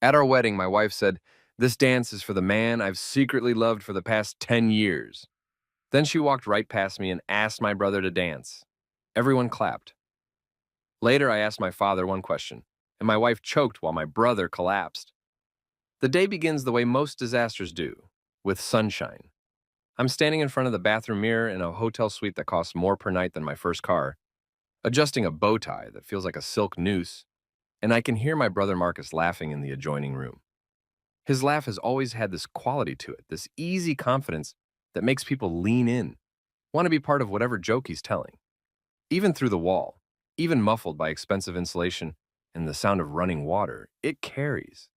At our wedding, my wife said, "This dance is for the man I've secretly loved for the past 10 years." Then she walked right past me and asked my brother to dance. Everyone clapped. Later, I asked my father one question, and my wife choked while my brother collapsed. The day begins the way most disasters do, with sunshine. I'm standing in front of the bathroom mirror in a hotel suite that costs more per night than my first car, adjusting a bow tie that feels like a silk noose, and I can hear my brother Marcus laughing in the adjoining room. His laugh has always had this quality to it, this easy confidence that makes people lean in, want to be part of whatever joke he's telling. Even through the wall, even muffled by expensive insulation and the sound of running water, it carries.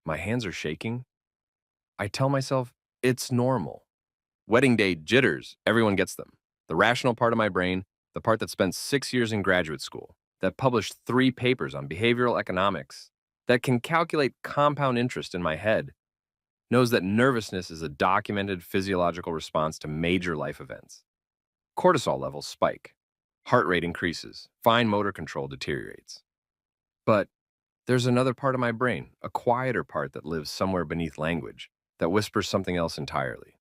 My hands are shaking. I tell myself, it's normal. Wedding day jitters, everyone gets them. The rational part of my brain, the part that spent 6 years in graduate school, that published 3 papers on behavioral economics, that can calculate compound interest in my head, knows that nervousness is a documented physiological response to major life events. Cortisol levels spike, heart rate increases, fine motor control deteriorates. But there's another part of my brain, a quieter part that lives somewhere beneath language, that whispers something else entirely.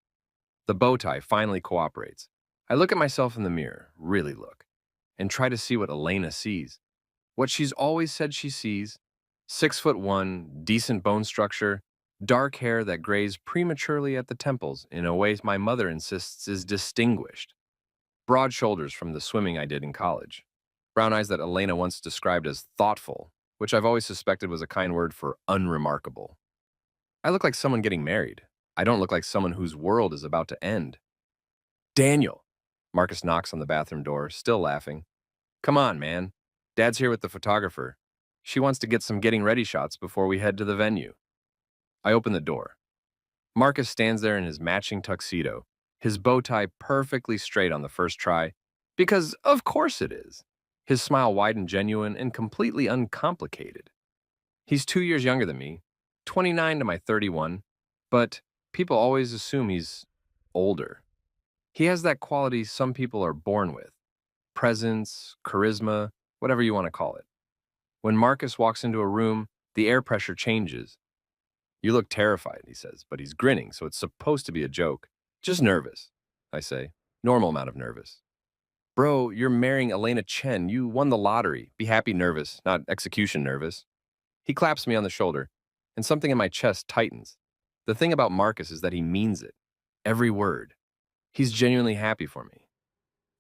The bow tie finally cooperates. I look at myself in the mirror, really look, and try to see what Elena sees. What she's always said she sees: 6'1", decent bone structure, dark hair that grays prematurely at the temples in a way my mother insists is distinguished, broad shoulders from the swimming I did in college, brown eyes that Elena once described as thoughtful, which I've always suspected was a kind word for unremarkable. I look like someone getting married. I don't look like someone whose world is about to end. Daniel! Marcus knocks on the bathroom door, still laughing. Come on, man. Dad's here with the photographer. She wants to get some getting ready shots before we head to the venue. I open the door. Marcus stands there in his matching tuxedo, his bow tie perfectly straight on the first try, because of course it is. His smile wide and genuine and completely uncomplicated. He's 2 years younger than me, 29 to my 31, but people always assume he's older. He has that quality some people are born with: presence, charisma, whatever you want to call it. When Marcus walks into a room, the air pressure changes. You look terrified, he says, but he's grinning, so it's supposed to be a joke. Just nervous, I say. Normal amount of nervous. Bro, you're marrying Elena Chen. You won the lottery. Be happy nervous, not execution nervous. He claps me on the shoulder, and something in my chest tightens. The thing about Marcus is that he means it. Every word. He's genuinely happy for me.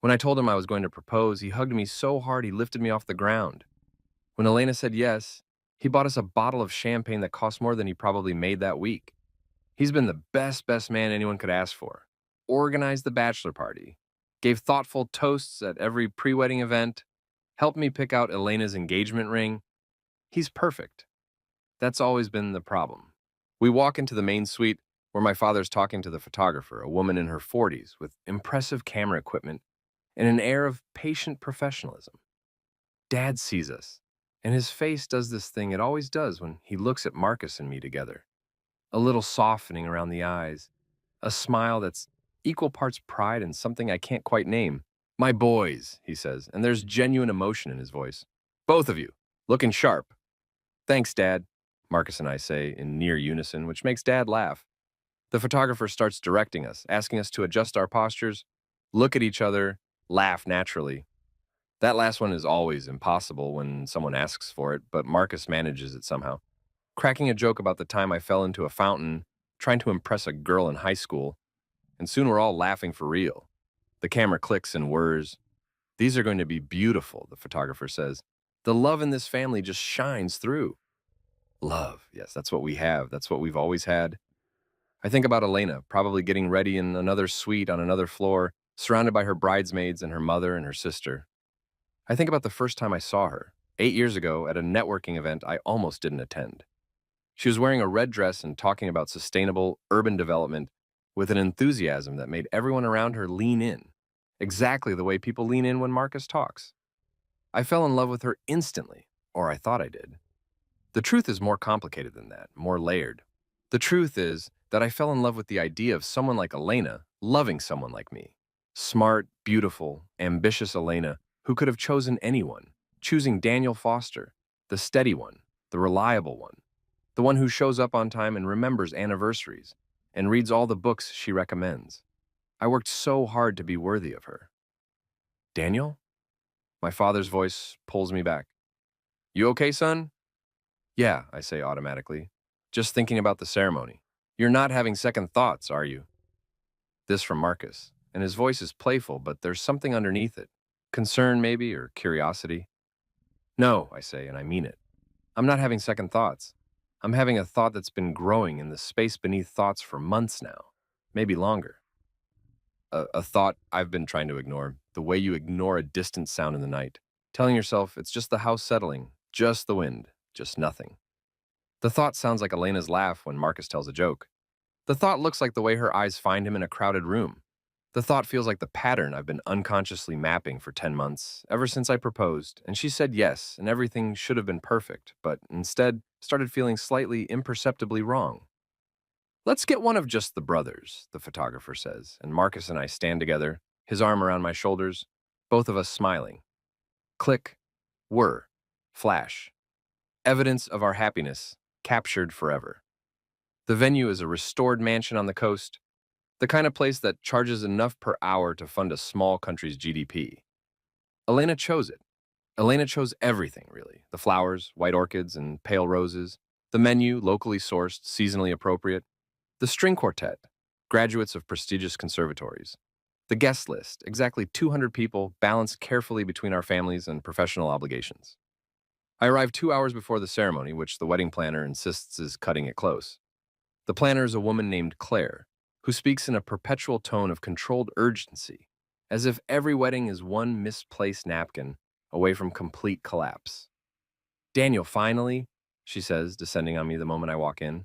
When I told him I was going to propose, he hugged me so hard he lifted me off the ground. When Elena said yes, he bought us a bottle of champagne that cost more than he probably made that week. He's been the best man anyone could ask for. Organized the bachelor party, gave thoughtful toasts at every pre-wedding event, helped me pick out Elena's engagement ring. He's perfect. That's always been the problem. We walk into the main suite where my father's talking to the photographer, a woman in her 40s with impressive camera equipment and an air of patient professionalism. Dad sees us, and his face does this thing it always does when he looks at Marcus and me together. A little softening around the eyes, a smile that's equal parts pride and something I can't quite name. My boys, he says, and there's genuine emotion in his voice. Both of you, looking sharp. Thanks, Dad, Marcus and I say in near unison, which makes Dad laugh. The photographer starts directing us, asking us to adjust our postures, look at each other, laugh naturally. That last one is always impossible when someone asks for it, but Marcus manages it somehow, cracking a joke about the time I fell into a fountain trying to impress a girl in high school, and soon we're all laughing for real. The camera clicks and whirs. These are going to be beautiful, the photographer says. The love in this family just shines through. Love, yes, that's what we have. That's what we've always had. I think about Elena, probably getting ready in another suite on another floor, surrounded by her bridesmaids and her mother and her sister. I think about the first time I saw her, 8 years ago at a networking event I almost didn't attend. She was wearing a red dress and talking about sustainable urban development with an enthusiasm that made everyone around her lean in, exactly the way people lean in when Marcus talks. I fell in love with her instantly, or I thought I did. The truth is more complicated than that, more layered. The truth is that I fell in love with the idea of someone like Elena loving someone like me. Smart, beautiful, ambitious Elena who could have chosen anyone, choosing Daniel Foster, the steady one, the reliable one, The one who shows up on time and remembers anniversaries and reads all the books she recommends. I worked so hard to be worthy of her. Daniel? My father's voice pulls me back. You okay, son? Yeah, I say automatically. Just thinking about the ceremony. You're not having second thoughts, are you? This from Marcus, and his voice is playful, but there's something underneath it. Concern, maybe, or curiosity. No, I say, and I mean it. I'm not having second thoughts. I'm having a thought that's been growing in the space beneath thoughts for months now, maybe longer. A thought I've been trying to ignore, the way you ignore a distant sound in the night, telling yourself it's just the house settling, just the wind, just nothing. The thought sounds like Elena's laugh when Marcus tells a joke. The thought looks like the way her eyes find him in a crowded room. The thought feels like the pattern I've been unconsciously mapping for 10 months, ever since I proposed, and she said yes, and everything should have been perfect, but instead started feeling slightly imperceptibly wrong. Let's get one of just the brothers, the photographer says, and Marcus and I stand together, his arm around my shoulders, both of us smiling. Click, whir, flash. Evidence of our happiness, captured forever. The venue is a restored mansion on the coast, the kind of place that charges enough per hour to fund a small country's GDP. Elena chose it. Elena chose everything, really. The flowers, white orchids, and pale roses. The menu, locally sourced, seasonally appropriate. The string quartet, graduates of prestigious conservatories. The guest list, exactly 200 people, balanced carefully between our families and professional obligations. I arrived 2 hours before the ceremony, which the wedding planner insists is cutting it close. The planner is a woman named Claire, who speaks in a perpetual tone of controlled urgency, as if every wedding is one misplaced napkin away from complete collapse. Daniel, finally, she says, descending on me the moment I walk in.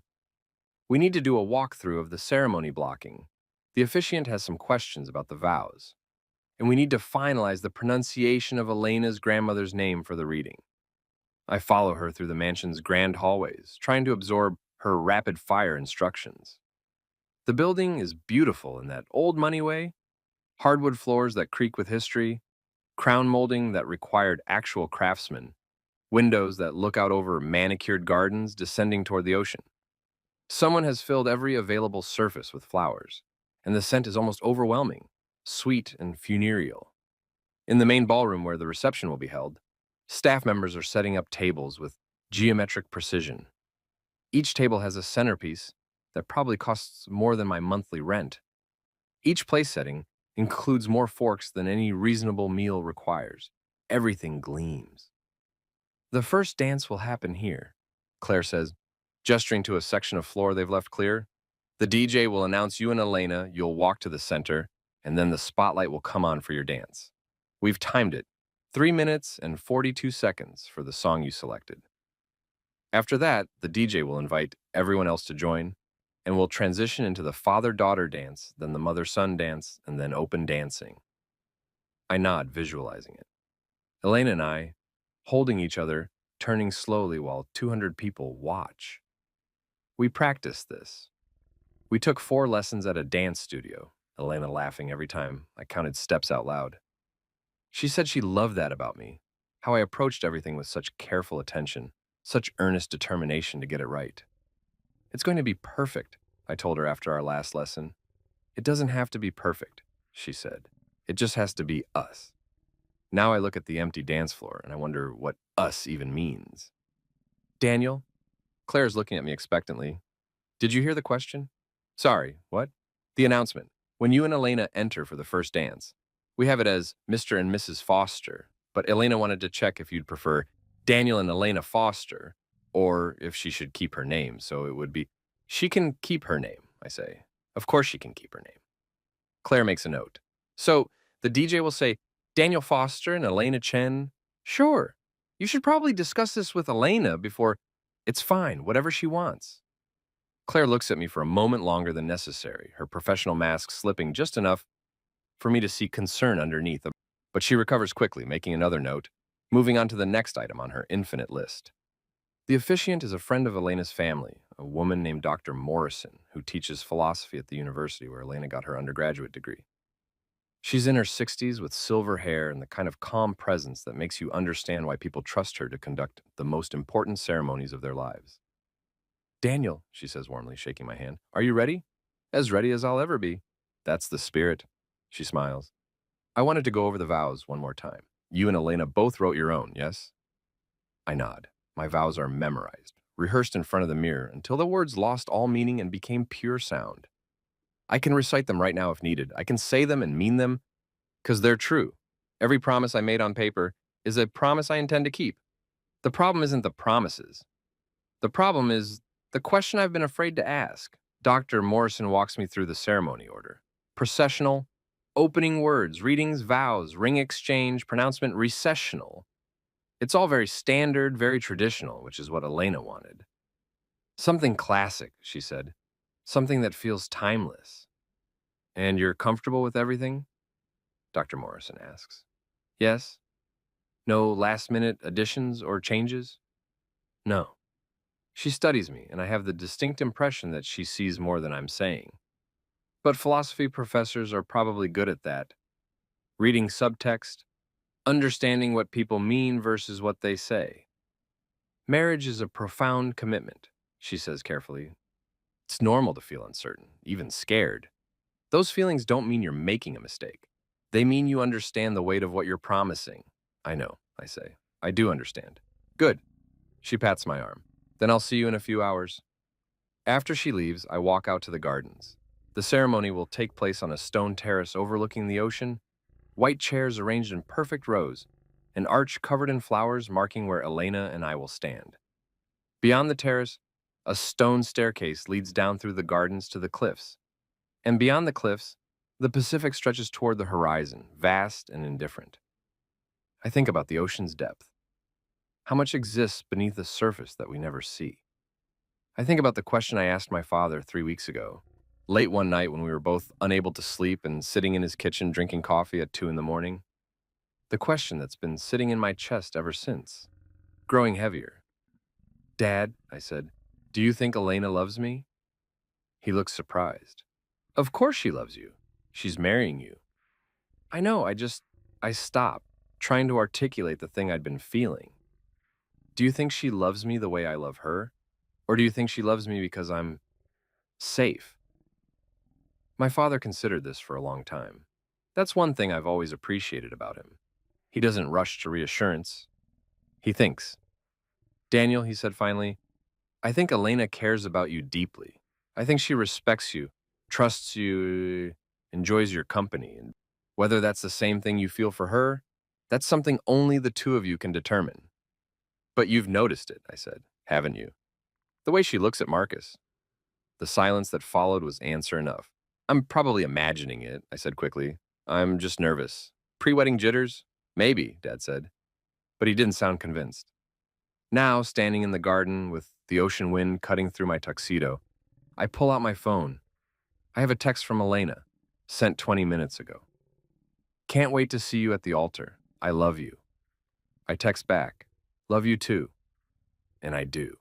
We need to do a walkthrough of the ceremony blocking. The officiant has some questions about the vows, and we need to finalize the pronunciation of Elena's grandmother's name for the reading. I follow her through the mansion's grand hallways, trying to absorb her rapid-fire instructions. The building is beautiful in that old money way, hardwood floors that creak with history, crown molding that required actual craftsmen, windows that look out over manicured gardens descending toward the ocean. Someone has filled every available surface with flowers, and the scent is almost overwhelming, sweet and funereal. In the main ballroom where the reception will be held, staff members are setting up tables with geometric precision. Each table has a centerpiece that probably costs more than my monthly rent. Each place setting includes more forks than any reasonable meal requires. Everything gleams. The first dance will happen here, Claire says, gesturing to a section of floor they've left clear. The DJ will announce you and Elena, you'll walk to the center, and then the spotlight will come on for your dance. We've timed it, 3 minutes and 42 seconds for the song you selected. After that, the DJ will invite everyone else to join, and we'll transition into the father-daughter dance, then the mother-son dance, and then open dancing. I nod, visualizing it. Elena and I, holding each other, turning slowly while 200 people watch. We practiced this. We took 4 lessons at a dance studio, Elena laughing every time I counted steps out loud. She said she loved that about me, how I approached everything with such careful attention, such earnest determination to get it right. It's going to be perfect, I told her after our last lesson. It doesn't have to be perfect, she said. It just has to be us. Now I look at the empty dance floor and I wonder what us even means. Daniel? Claire's looking at me expectantly. Did you hear the question? Sorry, what? The announcement. When you and Elena enter for the first dance, we have it as Mr. and Mrs. Foster, but Elena wanted to check if you'd prefer Daniel and Elena Foster, or if she should keep her name, so it would be, she can keep her name, I say. Of course she can keep her name. Claire makes a note. So the DJ will say, Daniel Foster and Elena Chen? Sure. You should probably discuss this with Elena before. It's fine, whatever she wants. Claire looks at me for a moment longer than necessary, her professional mask slipping just enough for me to see concern underneath. But she recovers quickly, making another note, moving on to the next item on her infinite list. The officiant is a friend of Elena's family, a woman named Dr. Morrison, who teaches philosophy at the university where Elena got her undergraduate degree. She's in her 60s with silver hair and the kind of calm presence that makes you understand why people trust her to conduct the most important ceremonies of their lives. Daniel, she says warmly, shaking my hand, are you ready? As ready as I'll ever be. That's the spirit. She smiles. I wanted to go over the vows one more time. You and Elena both wrote your own, yes? I nod. My vows are memorized, rehearsed in front of the mirror until the words lost all meaning and became pure sound. I can recite them right now if needed. I can say them and mean them because they're true. Every promise I made on paper is a promise I intend to keep. The problem isn't the promises. The problem is the question I've been afraid to ask. Dr. Morrison walks me through the ceremony order. Processional, opening words, readings, vows, ring exchange, pronouncement, recessional. It's all very standard, very traditional, which is what Elena wanted. Something classic, she said. Something that feels timeless. And you're comfortable with everything? Dr. Morrison asks. Yes? No last-minute additions or changes? No. She studies me, and I have the distinct impression that she sees more than I'm saying. But philosophy professors are probably good at that. Reading subtext, understanding what people mean versus what they say. Marriage is a profound commitment, she says carefully. It's normal to feel uncertain, even scared. Those feelings don't mean you're making a mistake. They mean you understand the weight of what you're promising. I know, I say. I do understand. Good. She pats my arm. Then I'll see you in a few hours. After she leaves, I walk out to the gardens. The ceremony will take place on a stone terrace overlooking the ocean, white chairs arranged in perfect rows, an arch covered in flowers marking where Elena and I will stand. Beyond the terrace, a stone staircase leads down through the gardens to the cliffs. And beyond the cliffs, the Pacific stretches toward the horizon, vast and indifferent. I think about the ocean's depth. How much exists beneath the surface that we never see? I think about the question I asked my father 3 weeks ago, late one night when we were both unable to sleep and sitting in his kitchen drinking coffee at 2 in the morning. The question that's been sitting in my chest ever since, growing heavier. Dad, I said, do you think Elena loves me? He looks surprised. Of course she loves you. She's marrying you. I know, I stopped, trying to articulate the thing I'd been feeling. Do you think she loves me the way I love her? Or do you think she loves me because I'm safe? My father considered this for a long time. That's one thing I've always appreciated about him. He doesn't rush to reassurance. He thinks. Daniel, he said finally, I think Elena cares about you deeply. I think she respects you, trusts you, enjoys your company. And whether that's the same thing you feel for her, that's something only the two of you can determine. But you've noticed it, I said, haven't you? The way she looks at Marcus. The silence that followed was answer enough. I'm probably imagining it, I said quickly. I'm just nervous. Pre-wedding jitters? Maybe, Dad said. But he didn't sound convinced. Now, standing in the garden with the ocean wind cutting through my tuxedo, I pull out my phone. I have a text from Elena, sent 20 minutes ago. Can't wait to see you at the altar. I love you. I text back, love you too. And I do.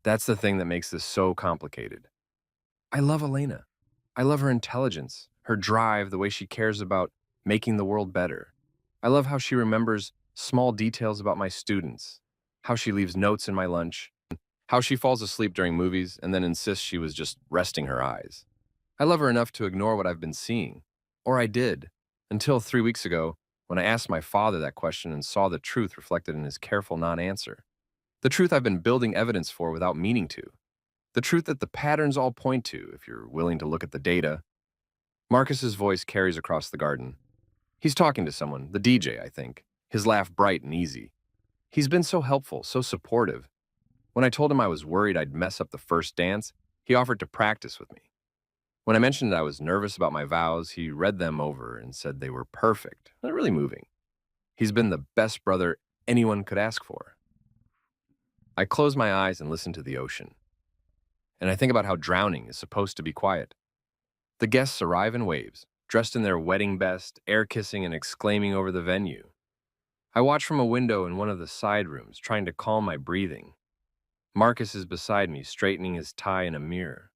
That's the thing that makes this so complicated. I love Elena. I love her intelligence, her drive, the way she cares about making the world better. I love how she remembers small details about my students, how she leaves notes in my lunch, how she falls asleep during movies and then insists she was just resting her eyes. I love her enough to ignore what I've been seeing. Or I did, until 3 weeks ago when I asked my father that question and saw the truth reflected in his careful non-answer. The truth I've been building evidence for without meaning to. The truth that the patterns all point to, if you're willing to look at the data. Marcus's voice carries across the garden. He's talking to someone, the DJ, I think, his laugh bright and easy. He's been so helpful, so supportive. When I told him I was worried I'd mess up the first dance, he offered to practice with me. When I mentioned I was nervous about my vows, he read them over and said they were perfect. They're really moving. He's been the best brother anyone could ask for. I close my eyes and listen to the ocean. And I think about how drowning is supposed to be quiet. The guests arrive in waves, dressed in their wedding best, air-kissing and exclaiming over the venue. I watch from a window in one of the side rooms, trying to calm my breathing. Marcus is beside me, straightening his tie in a mirror.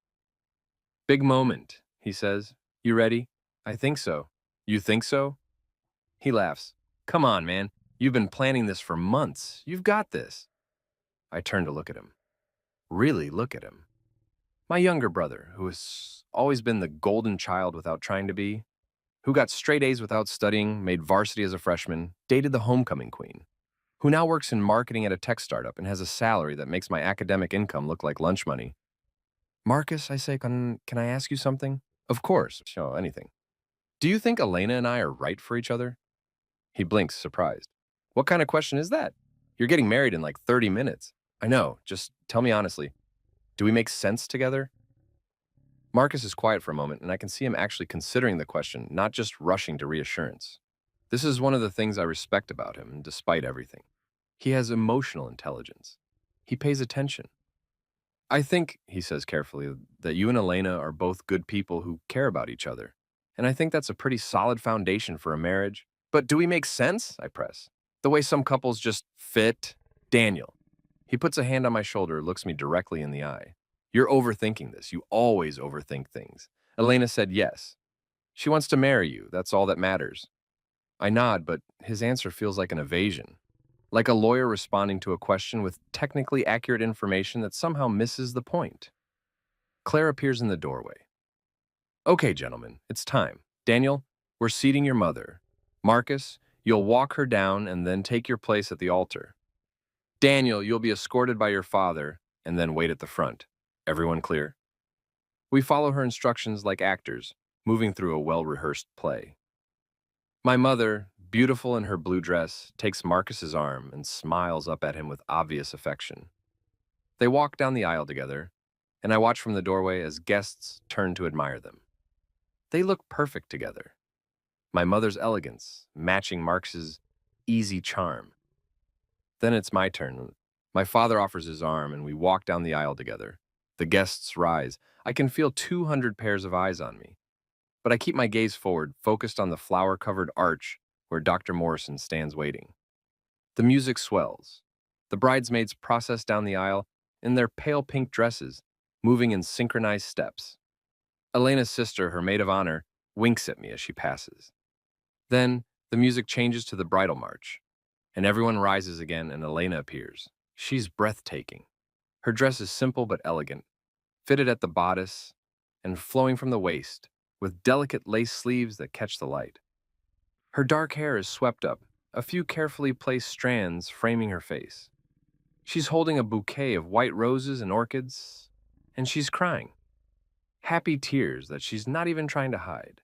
Big moment, he says. You ready? I think so. You think so? He laughs. Come on, man. You've been planning this for months. You've got this. I turn to look at him. Really look at him. My younger brother, who has always been the golden child without trying to be, who got straight A's without studying, made varsity as a freshman, dated the homecoming queen, who now works in marketing at a tech startup and has a salary that makes my academic income look like lunch money. Marcus, I say, can I ask you something? Of course, show anything. Do you think Elena and I are right for each other? He blinks, surprised. What kind of question is that? You're getting married in like 30 minutes. I know, just tell me honestly. Do we make sense together? Marcus is quiet for a moment, and I can see him actually considering the question, not just rushing to reassurance. This is one of the things I respect about him, despite everything. He has emotional intelligence. He pays attention. I think, he says carefully, that you and Elena are both good people who care about each other. And I think that's a pretty solid foundation for a marriage. But do we make sense? I press. The way some couples just fit? Daniel. He puts a hand on my shoulder, looks me directly in the eye. You're overthinking this. You always overthink things. Elena said yes. She wants to marry you. That's all that matters. I nod, but his answer feels like an evasion. Like a lawyer responding to a question with technically accurate information that somehow misses the point. Claire appears in the doorway. Okay, gentlemen, it's time. Daniel, we're seating your mother. Marcus, you'll walk her down and then take your place at the altar. Daniel, you'll be escorted by your father and then wait at the front. Everyone clear? We follow her instructions like actors, moving through a well-rehearsed play. My mother, beautiful in her blue dress, takes Marcus's arm and smiles up at him with obvious affection. They walk down the aisle together, and I watch from the doorway as guests turn to admire them. They look perfect together. My mother's elegance, matching Marcus's easy charm. Then it's my turn. My father offers his arm, and we walk down the aisle together. The guests rise. I can feel 200 pairs of eyes on me. But I keep my gaze forward, focused on the flower-covered arch where Dr. Morrison stands waiting. The music swells. The bridesmaids process down the aisle in their pale pink dresses, moving in synchronized steps. Elena's sister, her maid of honor, winks at me as she passes. Then, the music changes to the bridal march, and everyone rises again and Elena appears. She's breathtaking. Her dress is simple but elegant, fitted at the bodice and flowing from the waist, with delicate lace sleeves that catch the light. Her dark hair is swept up, a few carefully placed strands framing her face. She's holding a bouquet of white roses and orchids, and she's crying. Happy tears that she's not even trying to hide.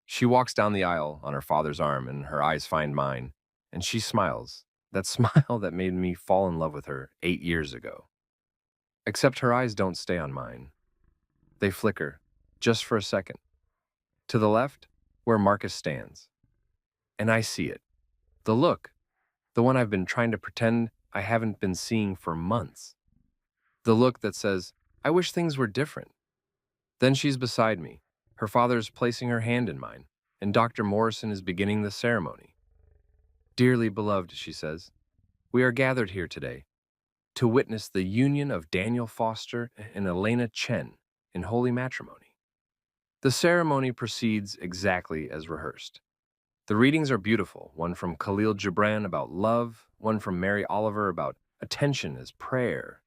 She walks down the aisle on her father's arm, and her eyes find mine, and she smiles, that smile that made me fall in love with her 8 years ago. Except her eyes don't stay on mine. They flicker, just for a second. To the left, where Marcus stands. And I see it. The look. The one I've been trying to pretend I haven't been seeing for months. The look that says, I wish things were different. Then she's beside me. Her father is placing her hand in mine, and Dr. Morrison is beginning the ceremony. Dearly beloved, she says, we are gathered here today to witness the union of Daniel Foster and Elena Chen in holy matrimony. The ceremony proceeds exactly as rehearsed. The readings are beautiful, one from Khalil Gibran about love, one from Mary Oliver about attention as prayer.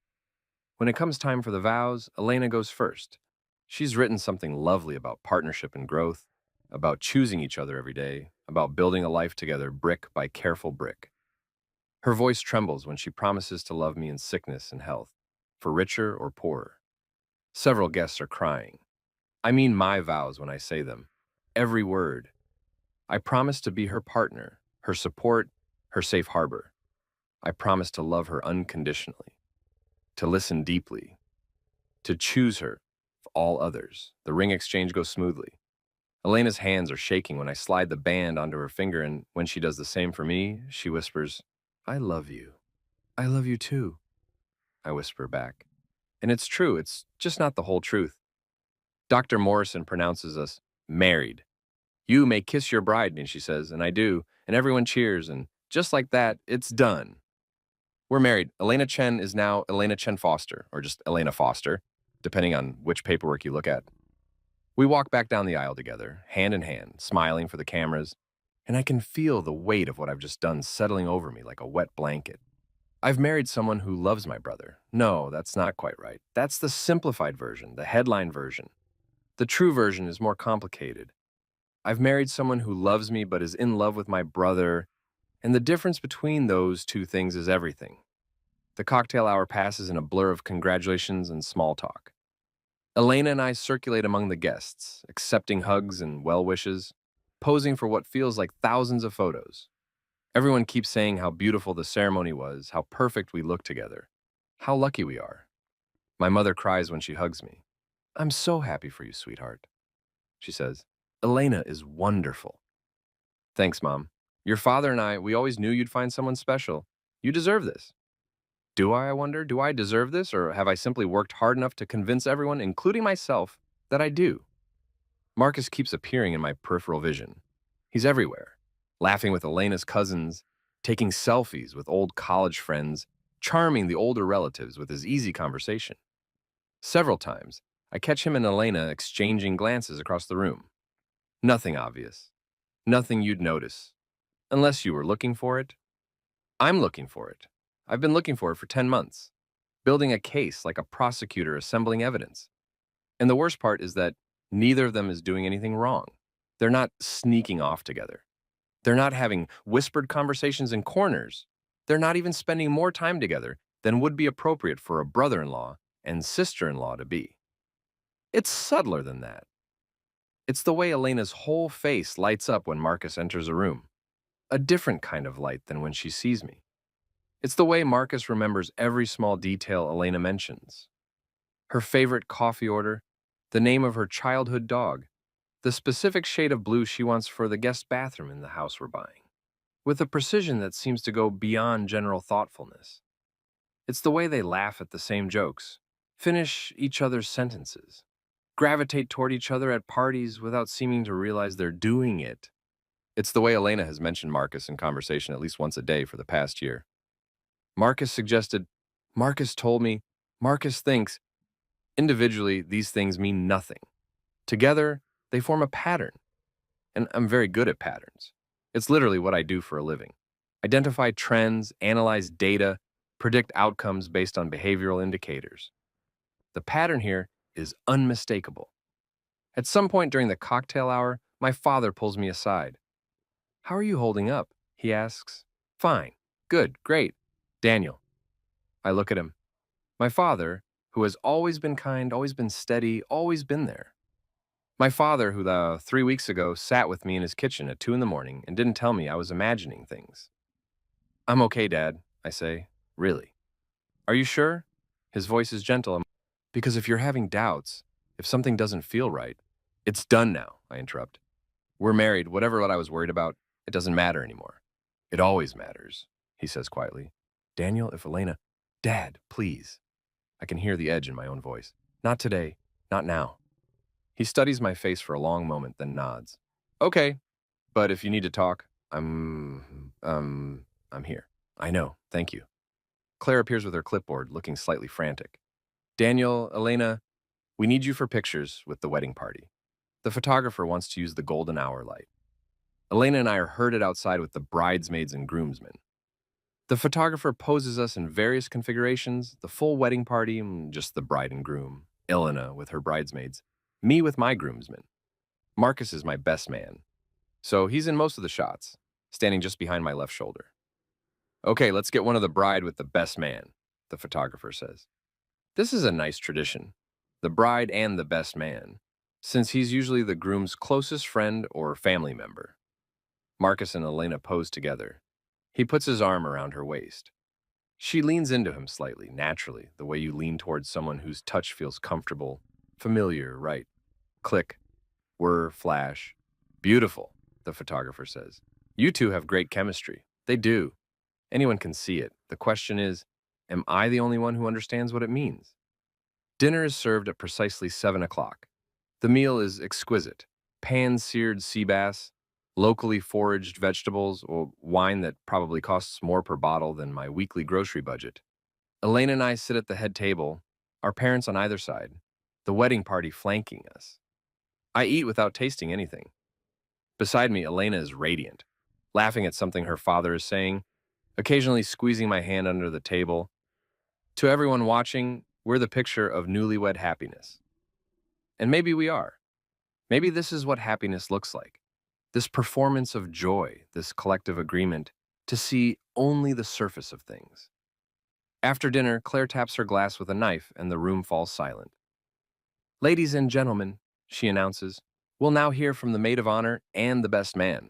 When it comes time for the vows, Elena goes first. She's written something lovely about partnership and growth, about choosing each other every day, about building a life together brick by careful brick. Her voice trembles when she promises to love me in sickness and health, for richer or poorer. Several guests are crying. I mean my vows when I say them. Every word. I promise to be her partner, her support, her safe harbor. I promise to love her unconditionally, to listen deeply, to choose her of all others. The ring exchange goes smoothly. Elena's hands are shaking when I slide the band onto her finger, and when she does the same for me, she whispers, I love you. I love you too, I whisper back. And it's true, it's just not the whole truth. Dr. Morrison pronounces us married. You may kiss your bride, and she says, and I do, and everyone cheers, and just like that, it's done. We're married. Elena Chen is now Elena Chen Foster, or just Elena Foster, depending on which paperwork you look at. We walk back down the aisle together, hand in hand, smiling for the cameras, and I can feel the weight of what I've just done settling over me like a wet blanket. I've married someone who loves my brother. No, that's not quite right. That's the simplified version, the headline version. The true version is more complicated. I've married someone who loves me but is in love with my brother, and the difference between those two things is everything. The cocktail hour passes in a blur of congratulations and small talk. Elena and I circulate among the guests, accepting hugs and well wishes, posing for what feels like thousands of photos. Everyone keeps saying how beautiful the ceremony was, how perfect we look together, how lucky we are. My mother cries when she hugs me. I'm so happy for you, sweetheart. She says, Elena is wonderful. Thanks, Mom. Your father and we always knew you'd find someone special. You deserve this. Do I wonder? Do I deserve this, or have I simply worked hard enough to convince everyone, including myself, that I do? Marcus keeps appearing in my peripheral vision. He's everywhere, laughing with Elena's cousins, taking selfies with old college friends, charming the older relatives with his easy conversation. Several times, I catch him and Elena exchanging glances across the room. Nothing obvious. Nothing you'd notice. Unless you were looking for it. I'm looking for it. I've been looking for it for 10 months, building a case like a prosecutor assembling evidence. And the worst part is that neither of them is doing anything wrong. They're not sneaking off together. They're not having whispered conversations in corners. They're not even spending more time together than would be appropriate for a brother-in-law and sister-in-law to be. It's subtler than that. It's the way Elena's whole face lights up when Marcus enters a room. A different kind of light than when she sees me. It's the way Marcus remembers every small detail Elena mentions. Her favorite coffee order, the name of her childhood dog, the specific shade of blue she wants for the guest bathroom in the house we're buying, with a precision that seems to go beyond general thoughtfulness. It's the way they laugh at the same jokes, finish each other's sentences, gravitate toward each other at parties without seeming to realize they're doing it. It's the way Elena has mentioned Marcus in conversation at least once a day for the past year. Marcus suggested, Marcus told me, Marcus thinks. Individually, these things mean nothing. Together, they form a pattern. And I'm very good at patterns. It's literally what I do for a living. Identify trends, analyze data, predict outcomes based on behavioral indicators. The pattern here is unmistakable. At some point during the cocktail hour, my father pulls me aside. How are you holding up? He asks. Fine. Good. Great. Daniel. I look at him. My father, who has always been kind, always been steady, always been there. My father, who 3 weeks ago sat with me in his kitchen at 2 in the morning and didn't tell me I was imagining things. I'm okay, Dad, I say. Really? Are you sure? His voice is gentle. Because if you're having doubts, if something doesn't feel right, it's done now, I interrupt. We're married, whatever what I was worried about, it doesn't matter anymore. It always matters, he says quietly. Daniel, if Elena, Dad, please. I can hear the edge in my own voice. Not today, not now. He studies my face for a long moment, then nods. Okay, but if you need to talk, I'm here. I know, thank you. Claire appears with her clipboard, looking slightly frantic. Daniel, Elena, we need you for pictures with the wedding party. The photographer wants to use the golden hour light. Elena and I are herded outside with the bridesmaids and groomsmen. The photographer poses us in various configurations, the full wedding party, just the bride and groom, Elena with her bridesmaids, me with my groomsmen. Marcus is my best man, so he's in most of the shots, standing just behind my left shoulder. Okay, let's get one of the bride with the best man, the photographer says. This is a nice tradition, the bride and the best man, since he's usually the groom's closest friend or family member. Marcus and Elena pose together. He puts his arm around her waist. She leans into him slightly, naturally, the way you lean towards someone whose touch feels comfortable, familiar, right? Click. Whir, flash. Beautiful, the photographer says. You two have great chemistry. They do. Anyone can see it. The question is, am I the only one who understands what it means? Dinner is served at precisely 7 o'clock. The meal is exquisite. Pan-seared sea bass, locally foraged vegetables, or wine that probably costs more per bottle than my weekly grocery budget. Elaine and I sit at the head table, our parents on either side, the wedding party flanking us. I eat without tasting anything. Beside me, Elena is radiant, laughing at something her father is saying, occasionally squeezing my hand under the table. To everyone watching, we're the picture of newlywed happiness. And maybe we are. Maybe this is what happiness looks like. This performance of joy, this collective agreement to see only the surface of things. After dinner, Claire taps her glass with a knife and the room falls silent. Ladies and gentlemen, she announces, we'll now hear from the maid of honor and the best man.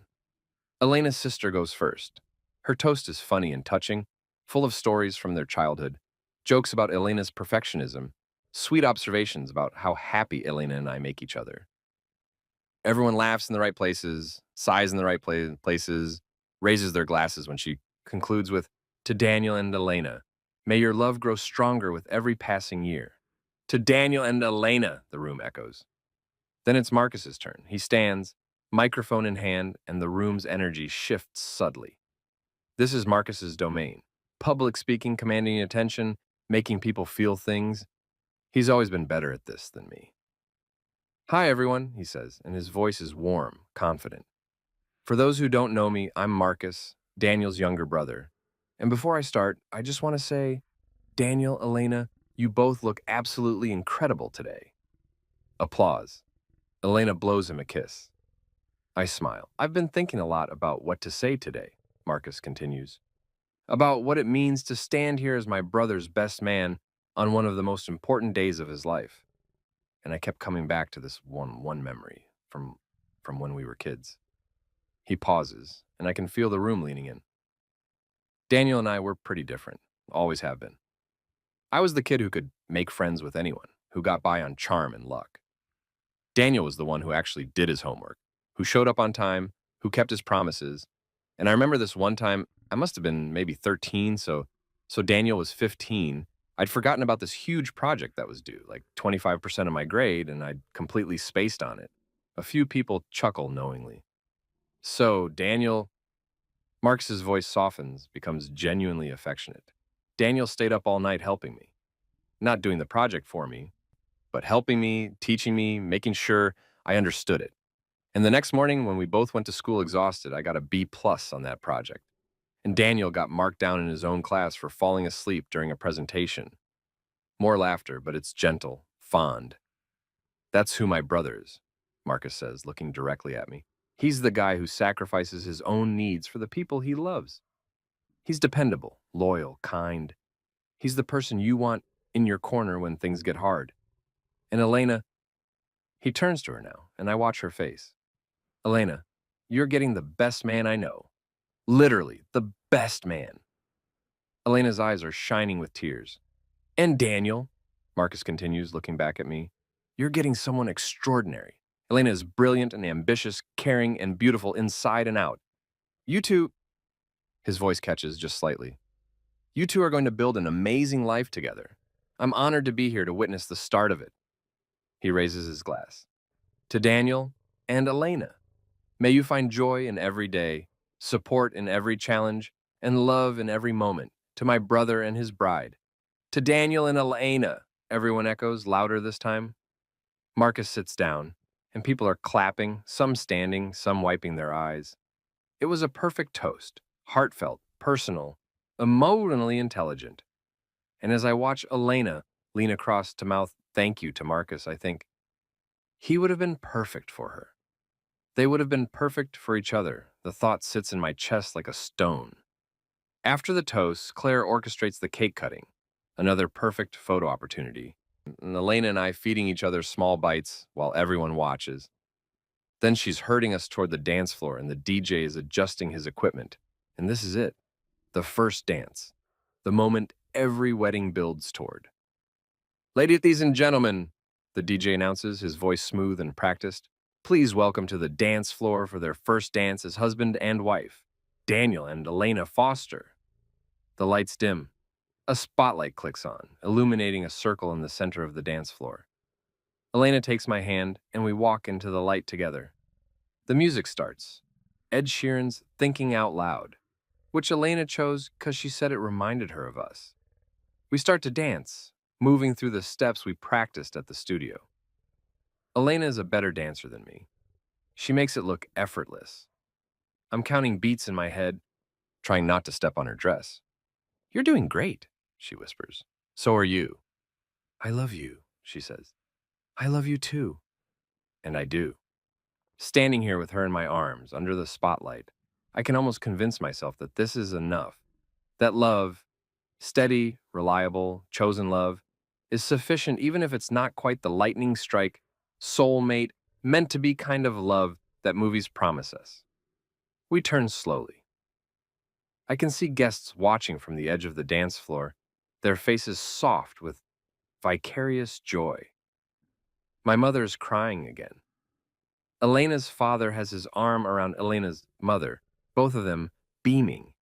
Elena's sister goes first. Her toast is funny and touching, full of stories from their childhood, jokes about Elena's perfectionism, sweet observations about how happy Elena and I make each other. Everyone laughs in the right places, sighs in the right places, raises their glasses when she concludes with, to Daniel and Elena, may your love grow stronger with every passing year. To Daniel and Elena, the room echoes. Then it's Marcus's turn. He stands, microphone in hand, and the room's energy shifts subtly. This is Marcus's domain. Public speaking, commanding attention, making people feel things. He's always been better at this than me. Hi, everyone, he says, and his voice is warm, confident. For those who don't know me, I'm Marcus, Daniel's younger brother. And before I start, I just want to say, Daniel, Elena, you both look absolutely incredible today. Applause. Elena blows him a kiss. I smile. I've been thinking a lot about what to say today, Marcus continues. About what it means to stand here as my brother's best man on one of the most important days of his life. And I kept coming back to this one memory from when we were kids. He pauses, and I can feel the room leaning in. Daniel and I were pretty different, always have been. I was the kid who could make friends with anyone, who got by on charm and luck. Daniel was the one who actually did his homework, who showed up on time, who kept his promises. And I remember this one time, I must have been maybe 13, so Daniel was 15. I'd forgotten about this huge project that was due, like 25% of my grade, and I'd completely spaced on it. A few people chuckle knowingly. So, Daniel, Marcus's voice softens, becomes genuinely affectionate. Daniel stayed up all night helping me. Not doing the project for me, but helping me, teaching me, making sure I understood it. And the next morning, when we both went to school exhausted, I got a B+ on that project. And Daniel got marked down in his own class for falling asleep during a presentation. More laughter, but it's gentle, fond. That's who my brother is, Marcus says, looking directly at me. He's the guy who sacrifices his own needs for the people he loves. He's dependable, loyal, kind. He's the person you want in your corner when things get hard. And Elena, he turns to her now, and I watch her face. Elena, you're getting the best man I know. Literally, the best man. Elena's eyes are shining with tears. And Daniel, Marcus continues, looking back at me, you're getting someone extraordinary. Elena is brilliant and ambitious, caring and beautiful inside and out. You two, his voice catches just slightly. You two are going to build an amazing life together. I'm honored to be here to witness the start of it. He raises his glass. To Daniel and Elena, may you find joy in every day, support in every challenge, and love in every moment. To my brother and his bride. To Daniel and Elena, everyone echoes, louder this time. Marcus sits down, and people are clapping, some standing, some wiping their eyes. It was a perfect toast, heartfelt, personal, emotionally intelligent. And as I watch Elena lean across to mouth thank you to Marcus, I think, he would have been perfect for her. They would have been perfect for each other. The thought sits in my chest like a stone. After the toast, Claire orchestrates the cake cutting, another perfect photo opportunity, and Elena and I feeding each other small bites while everyone watches. Then she's herding us toward the dance floor, and the DJ is adjusting his equipment. And this is it, the first dance, the moment every wedding builds toward. Ladies and gentlemen, the DJ announces, his voice smooth and practiced, please welcome to the dance floor for their first dance as husband and wife, Daniel and Elena Foster. The lights dim. A spotlight clicks on, illuminating a circle in the center of the dance floor. Elena takes my hand, and we walk into the light together. The music starts. Ed Sheeran's Thinking Out Loud, which Elena chose because she said it reminded her of us. We start to dance, moving through the steps we practiced at the studio. Elena is a better dancer than me. She makes it look effortless. I'm counting beats in my head, trying not to step on her dress. "You're doing great," she whispers. "So are you." "I love you," she says. "I love you too." And I do. Standing here with her in my arms, under the spotlight, I can almost convince myself that this is enough. That love, steady, reliable, chosen love, is sufficient even if it's not quite the lightning strike, soulmate, meant to be kind of love that movies promise us. We turn slowly. I can see guests watching from the edge of the dance floor, their faces soft with vicarious joy. My mother is crying again. Elena's father has his arm around Elena's mother, both of them beaming.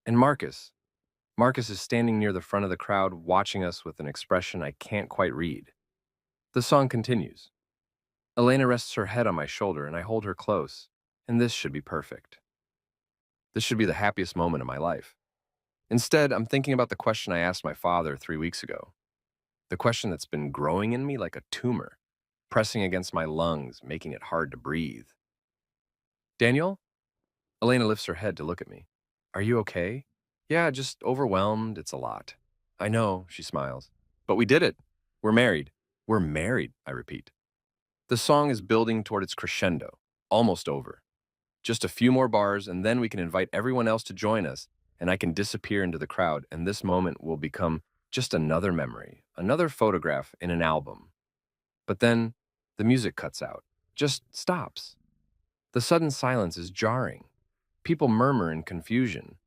And Marcus is standing near the front of the crowd, watching us with an expression I can't quite read. The song continues. Elena rests her head on my shoulder, and I hold her close, and this should be perfect. This should be the happiest moment of my life. Instead, I'm thinking about the question I asked my father 3 weeks ago. The question that's been growing in me like a tumor, pressing against my lungs, making it hard to breathe. "Daniel?" Elena lifts her head to look at me. "Are you okay?" "Yeah, just overwhelmed. It's a lot." "I know," she smiles. "But we did it. We're married." "We're married," I repeat. The song is building toward its crescendo, almost over. Just a few more bars, and then we can invite everyone else to join us, and I can disappear into the crowd, and this moment will become just another memory, another photograph in an album. But then the music cuts out, just stops. The sudden silence is jarring. People murmur in confusion.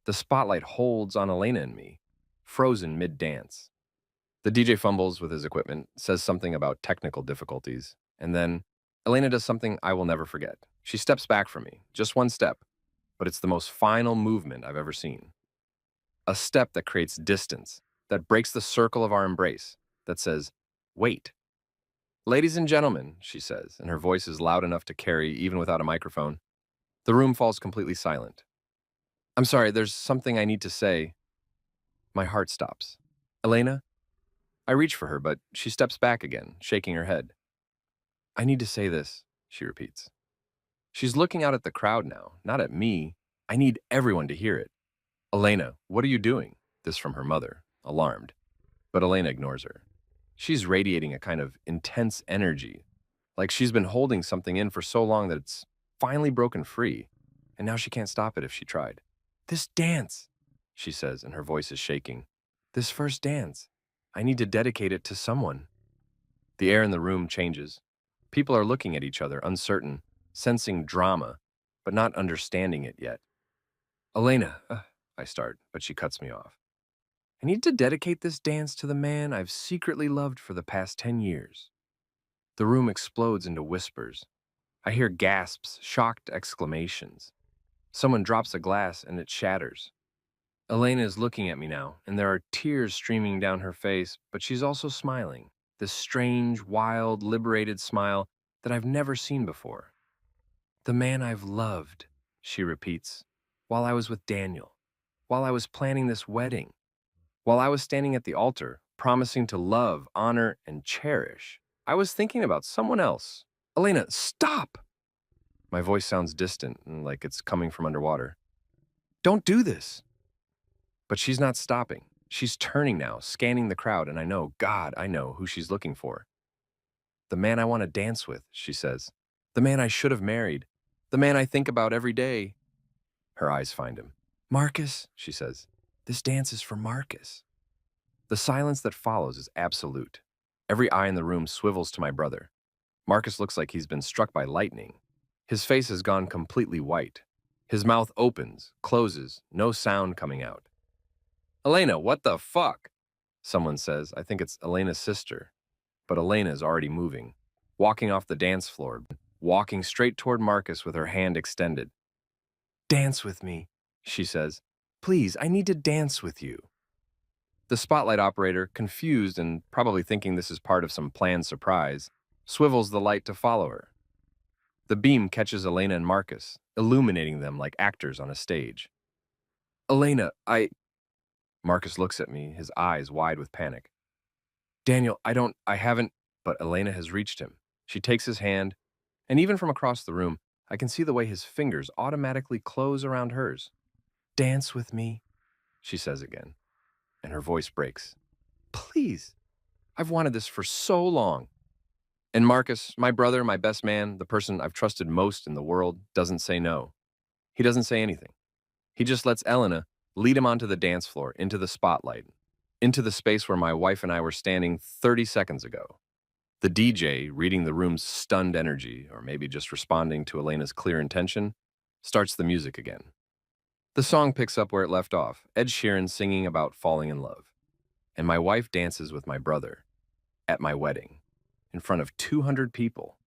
The spotlight holds on Elena and me, frozen mid-dance. The DJ fumbles with his equipment, says something about technical difficulties, and then Elena does something I will never forget. She steps back from me, just one step, but it's the most final movement I've ever seen. A step that creates distance, that breaks the circle of our embrace, that says, "Wait." "Ladies and gentlemen," she says, and her voice is loud enough to carry even without a microphone. The room falls completely silent. "I'm sorry, there's something I need to say." My heart stops. "Elena?" I reach for her, but she steps back again, shaking her head. "I need to say this," she repeats. She's looking out at the crowd now, not at me. I need everyone to hear it. "Elena, what are you doing?" This from her mother, alarmed. But Elena ignores her. She's radiating a kind of intense energy, like she's been holding something in for so long that it's finally broken free, and now she can't stop it if she tried. "This dance," she says, and her voice is shaking. "This first dance. I need to dedicate it to someone." The air in the room changes. People are looking at each other, uncertain, sensing drama, but not understanding it yet. "Elena," I start, but she cuts me off. "I need to dedicate this dance to the man I've secretly loved for the past 10 years. The room explodes into whispers. I hear gasps, shocked exclamations. Someone drops a glass and it shatters. Elena is looking at me now, and there are tears streaming down her face, but she's also smiling, this strange, wild, liberated smile that I've never seen before. "The man I've loved," she repeats, "while I was with Daniel, while I was planning this wedding, while I was standing at the altar, promising to love, honor, and cherish. I was thinking about someone else." "Elena, stop!" My voice sounds distant and like it's coming from underwater. "Don't do this." But she's not stopping. She's turning now, scanning the crowd, and I know, God, I know who she's looking for. "The man I want to dance with," she says. "The man I should have married. The man I think about every day." Her eyes find him. "Marcus," she says. "This dance is for Marcus." The silence that follows is absolute. Every eye in the room swivels to my brother. Marcus looks like he's been struck by lightning. His face has gone completely white. His mouth opens, closes, no sound coming out. "Elena, what the fuck?" Someone says. I think it's Elena's sister. But Elena is already moving, walking off the dance floor, walking straight toward Marcus with her hand extended. "Dance with me," she says. "Please, I need to dance with you." The spotlight operator, confused and probably thinking this is part of some planned surprise, swivels the light to follow her. The beam catches Elena and Marcus, illuminating them like actors on a stage. "Elena, Marcus looks at me, his eyes wide with panic. "Daniel, I haven't," but Elena has reached him. She takes his hand, and even from across the room, I can see the way his fingers automatically close around hers. Dance with me, she says again, and her voice breaks. Please, I've wanted this for so long. And Marcus, my brother, my best man, the person I've trusted most in the world, doesn't say no. He doesn't say anything. He just lets Elena lead him onto the dance floor, into the spotlight, into the space where my wife and I were standing 30 seconds ago. The DJ, reading the room's stunned energy, or maybe just responding to Elena's clear intention, starts the music again. The song picks up where it left off, Ed Sheeran singing about falling in love. And my wife dances with my brother at my wedding, in front of 200 people,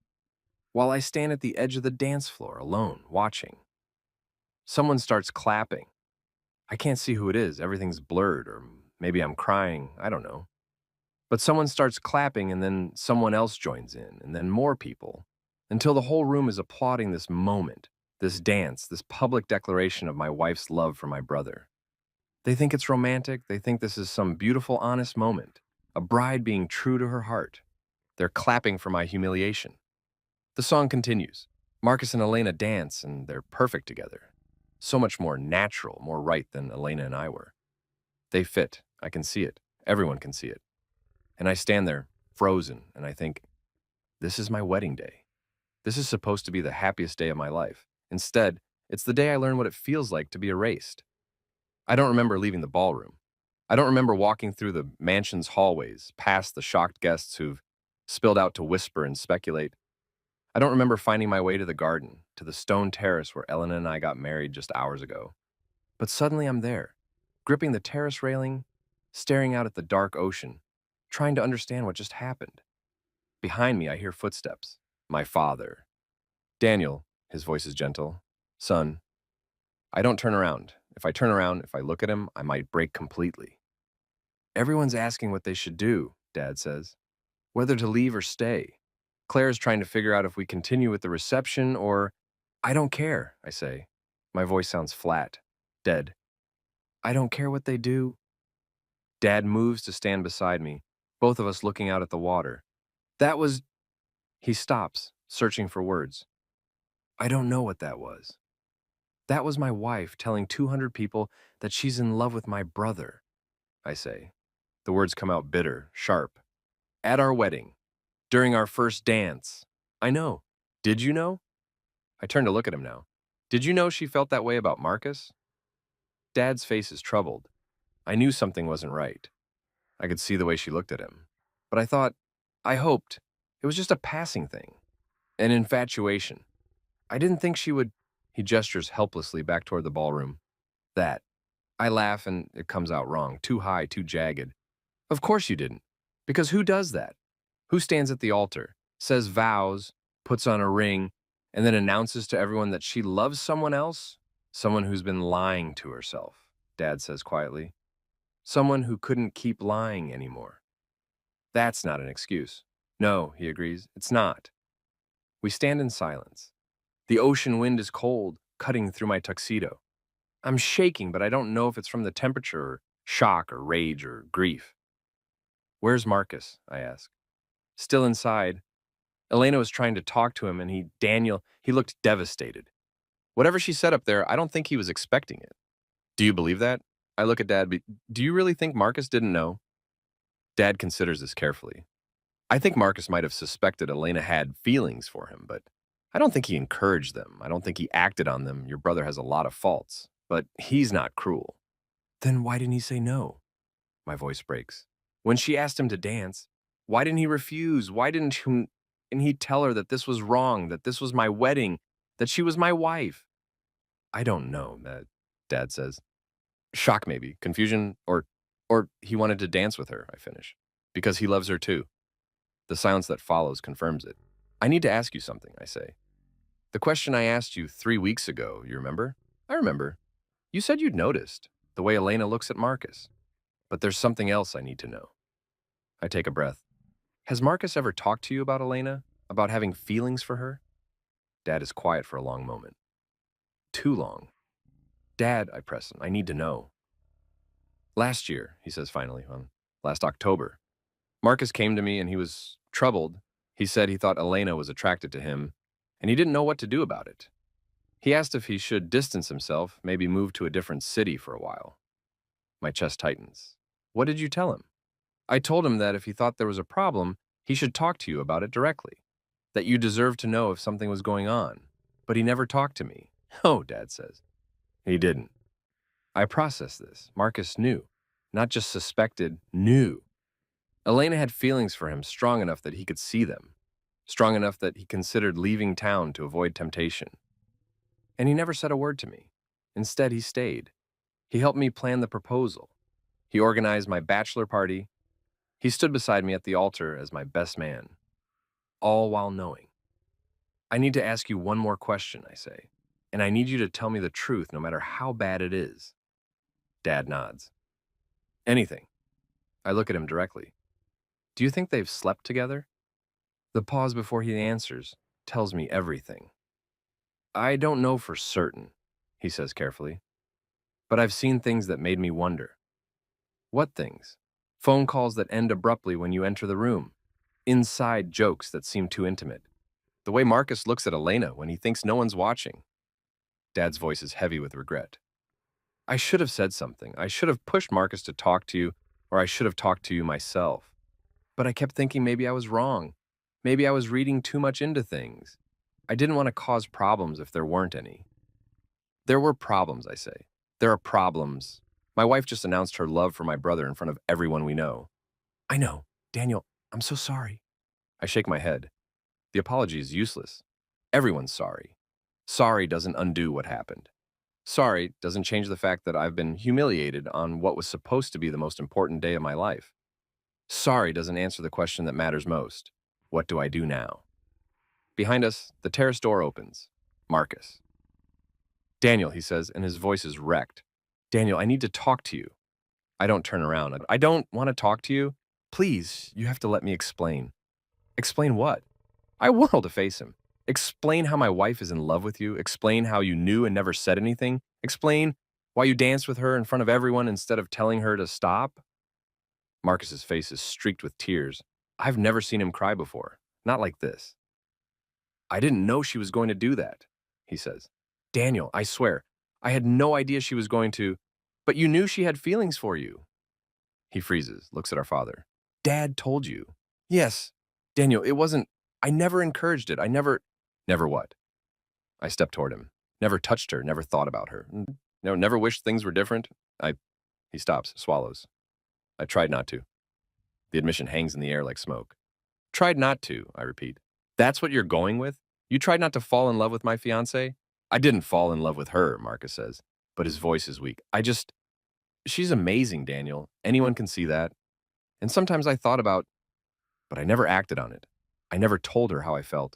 while I stand at the edge of the dance floor alone, watching. Someone starts clapping. I can't see who it is, everything's blurred, or maybe I'm crying, I don't know. But someone starts clapping, and then someone else joins in, and then more people, until the whole room is applauding this moment, this dance, this public declaration of my wife's love for my brother. They think it's romantic, they think this is some beautiful, honest moment, a bride being true to her heart. They're clapping for my humiliation. The song continues. Marcus and Elena dance, and they're perfect together. So much more natural, more right than Elena and I were. They fit. I can see it. Everyone can see it. And I stand there, frozen, and I think, this is my wedding day. This is supposed to be the happiest day of my life. Instead, it's the day I learn what it feels like to be erased. I don't remember leaving the ballroom. I don't remember walking through the mansion's hallways, past the shocked guests who've spilled out to whisper and speculate. I don't remember finding my way to the garden, to the stone terrace where Elena and I got married just hours ago. But suddenly I'm there, gripping the terrace railing, staring out at the dark ocean, trying to understand what just happened. Behind me, I hear footsteps. My father. Daniel, his voice is gentle. Son. I don't turn around. If I turn around, if I look at him, I might break completely. Everyone's asking what they should do, Dad says. Whether to leave or stay. Claire's trying to figure out if we continue with the reception or... I don't care, I say. My voice sounds flat, dead. I don't care what they do. Dad moves to stand beside me, both of us looking out at the water. That was... He stops, searching for words. I don't know what that was. That was my wife telling 200 people that she's in love with my brother, I say. The words come out bitter, sharp. At our wedding. During our first dance. I know. Did you know? I turn to look at him now. Did you know she felt that way about Marcus? Dad's face is troubled. I knew something wasn't right. I could see the way she looked at him. But I hoped, it was just a passing thing. An infatuation. I didn't think she would... He gestures helplessly back toward the ballroom. That. I laugh and it comes out wrong. Too high, too jagged. Of course you didn't. Because who does that? Who stands at the altar, says vows, puts on a ring, and then announces to everyone that she loves someone else? Someone who's been lying to herself, Dad says quietly. Someone who couldn't keep lying anymore. That's not an excuse. No, he agrees, it's not. We stand in silence. The ocean wind is cold, cutting through my tuxedo. I'm shaking, but I don't know if it's from the temperature or shock or rage or grief. Where's Marcus? I ask. Still inside. Elena was trying to talk to him, and he looked devastated. Whatever she said up there, I don't think he was expecting it. Do you believe that? I look at Dad. Do you really think Marcus didn't know? Dad considers this carefully. I think Marcus might have suspected Elena had feelings for him, but I don't think he encouraged them. I don't think he acted on them. Your brother has a lot of faults, but he's not cruel. Then why didn't he say no? My voice breaks. When she asked him to dance, why didn't he refuse? Why didn't he tell her that this was wrong, that this was my wedding, that she was my wife? I don't know, Dad says. Shock maybe, confusion, or he wanted to dance with her, I finish. Because he loves her too. The silence that follows confirms it. I need to ask you something, I say. The question I asked you 3 weeks ago, you remember? I remember. You said you'd noticed, the way Elena looks at Marcus. But there's something else I need to know. I take a breath. Has Marcus ever talked to you about Elena? About having feelings for her? Dad is quiet for a long moment. Too long. Dad, I press him, I need to know. Last year, he says finally, last October, Marcus came to me and he was troubled. He said he thought Elena was attracted to him, and he didn't know what to do about it. He asked if he should distance himself, maybe move to a different city for a while. My chest tightens. What did you tell him? I told him that if he thought there was a problem, he should talk to you about it directly, that you deserved to know if something was going on. But he never talked to me. Oh, Dad says. He didn't. I processed this. Marcus knew. Not just suspected, knew. Elena had feelings for him strong enough that he could see them, strong enough that he considered leaving town to avoid temptation. And he never said a word to me. Instead, he stayed. He helped me plan the proposal. He organized my bachelor party. He stood beside me at the altar as my best man, all while knowing. I need to ask you one more question, I say, and I need you to tell me the truth no matter how bad it is. Dad nods. Anything. I look at him directly. Do you think they've slept together? The pause before he answers tells me everything. I don't know for certain, he says carefully, but I've seen things that made me wonder. What things? Phone calls that end abruptly when you enter the room. Inside jokes that seem too intimate. The way Marcus looks at Elena when he thinks no one's watching. Dad's voice is heavy with regret. I should have said something. I should have pushed Marcus to talk to you, or I should have talked to you myself. But I kept thinking maybe I was wrong. Maybe I was reading too much into things. I didn't want to cause problems if there weren't any. There were problems, I say. There are problems. My wife just announced her love for my brother in front of everyone we know. I know. Daniel, I'm so sorry. I shake my head. The apology is useless. Everyone's sorry. Sorry doesn't undo what happened. Sorry doesn't change the fact that I've been humiliated on what was supposed to be the most important day of my life. Sorry doesn't answer the question that matters most. What do I do now? Behind us, the terrace door opens. Marcus. Daniel, he says, and his voice is wrecked. Daniel, I need to talk to you. I don't turn around. I don't want to talk to you. Please, you have to let me explain. Explain what? I whirl to face him. Explain how my wife is in love with you. Explain how you knew and never said anything. Explain why you danced with her in front of everyone instead of telling her to stop. Marcus's face is streaked with tears. I've never seen him cry before. Not like this. I didn't know she was going to do that, he says. Daniel, I swear, I had no idea she was going to, but you knew she had feelings for you. He freezes, looks at our father. Dad told you. Yes. Daniel, it wasn't, I never encouraged it. I never what? I step toward him. Never touched her, never thought about her. No, never wished things were different. He stops, swallows. I tried not to. The admission hangs in the air like smoke. Tried not to, I repeat. That's what you're going with? You tried not to fall in love with my fiancée? I didn't fall in love with her, Marcus says, but his voice is weak. She's amazing, Daniel. Anyone can see that. And sometimes I thought about, but I never acted on it. I never told her how I felt.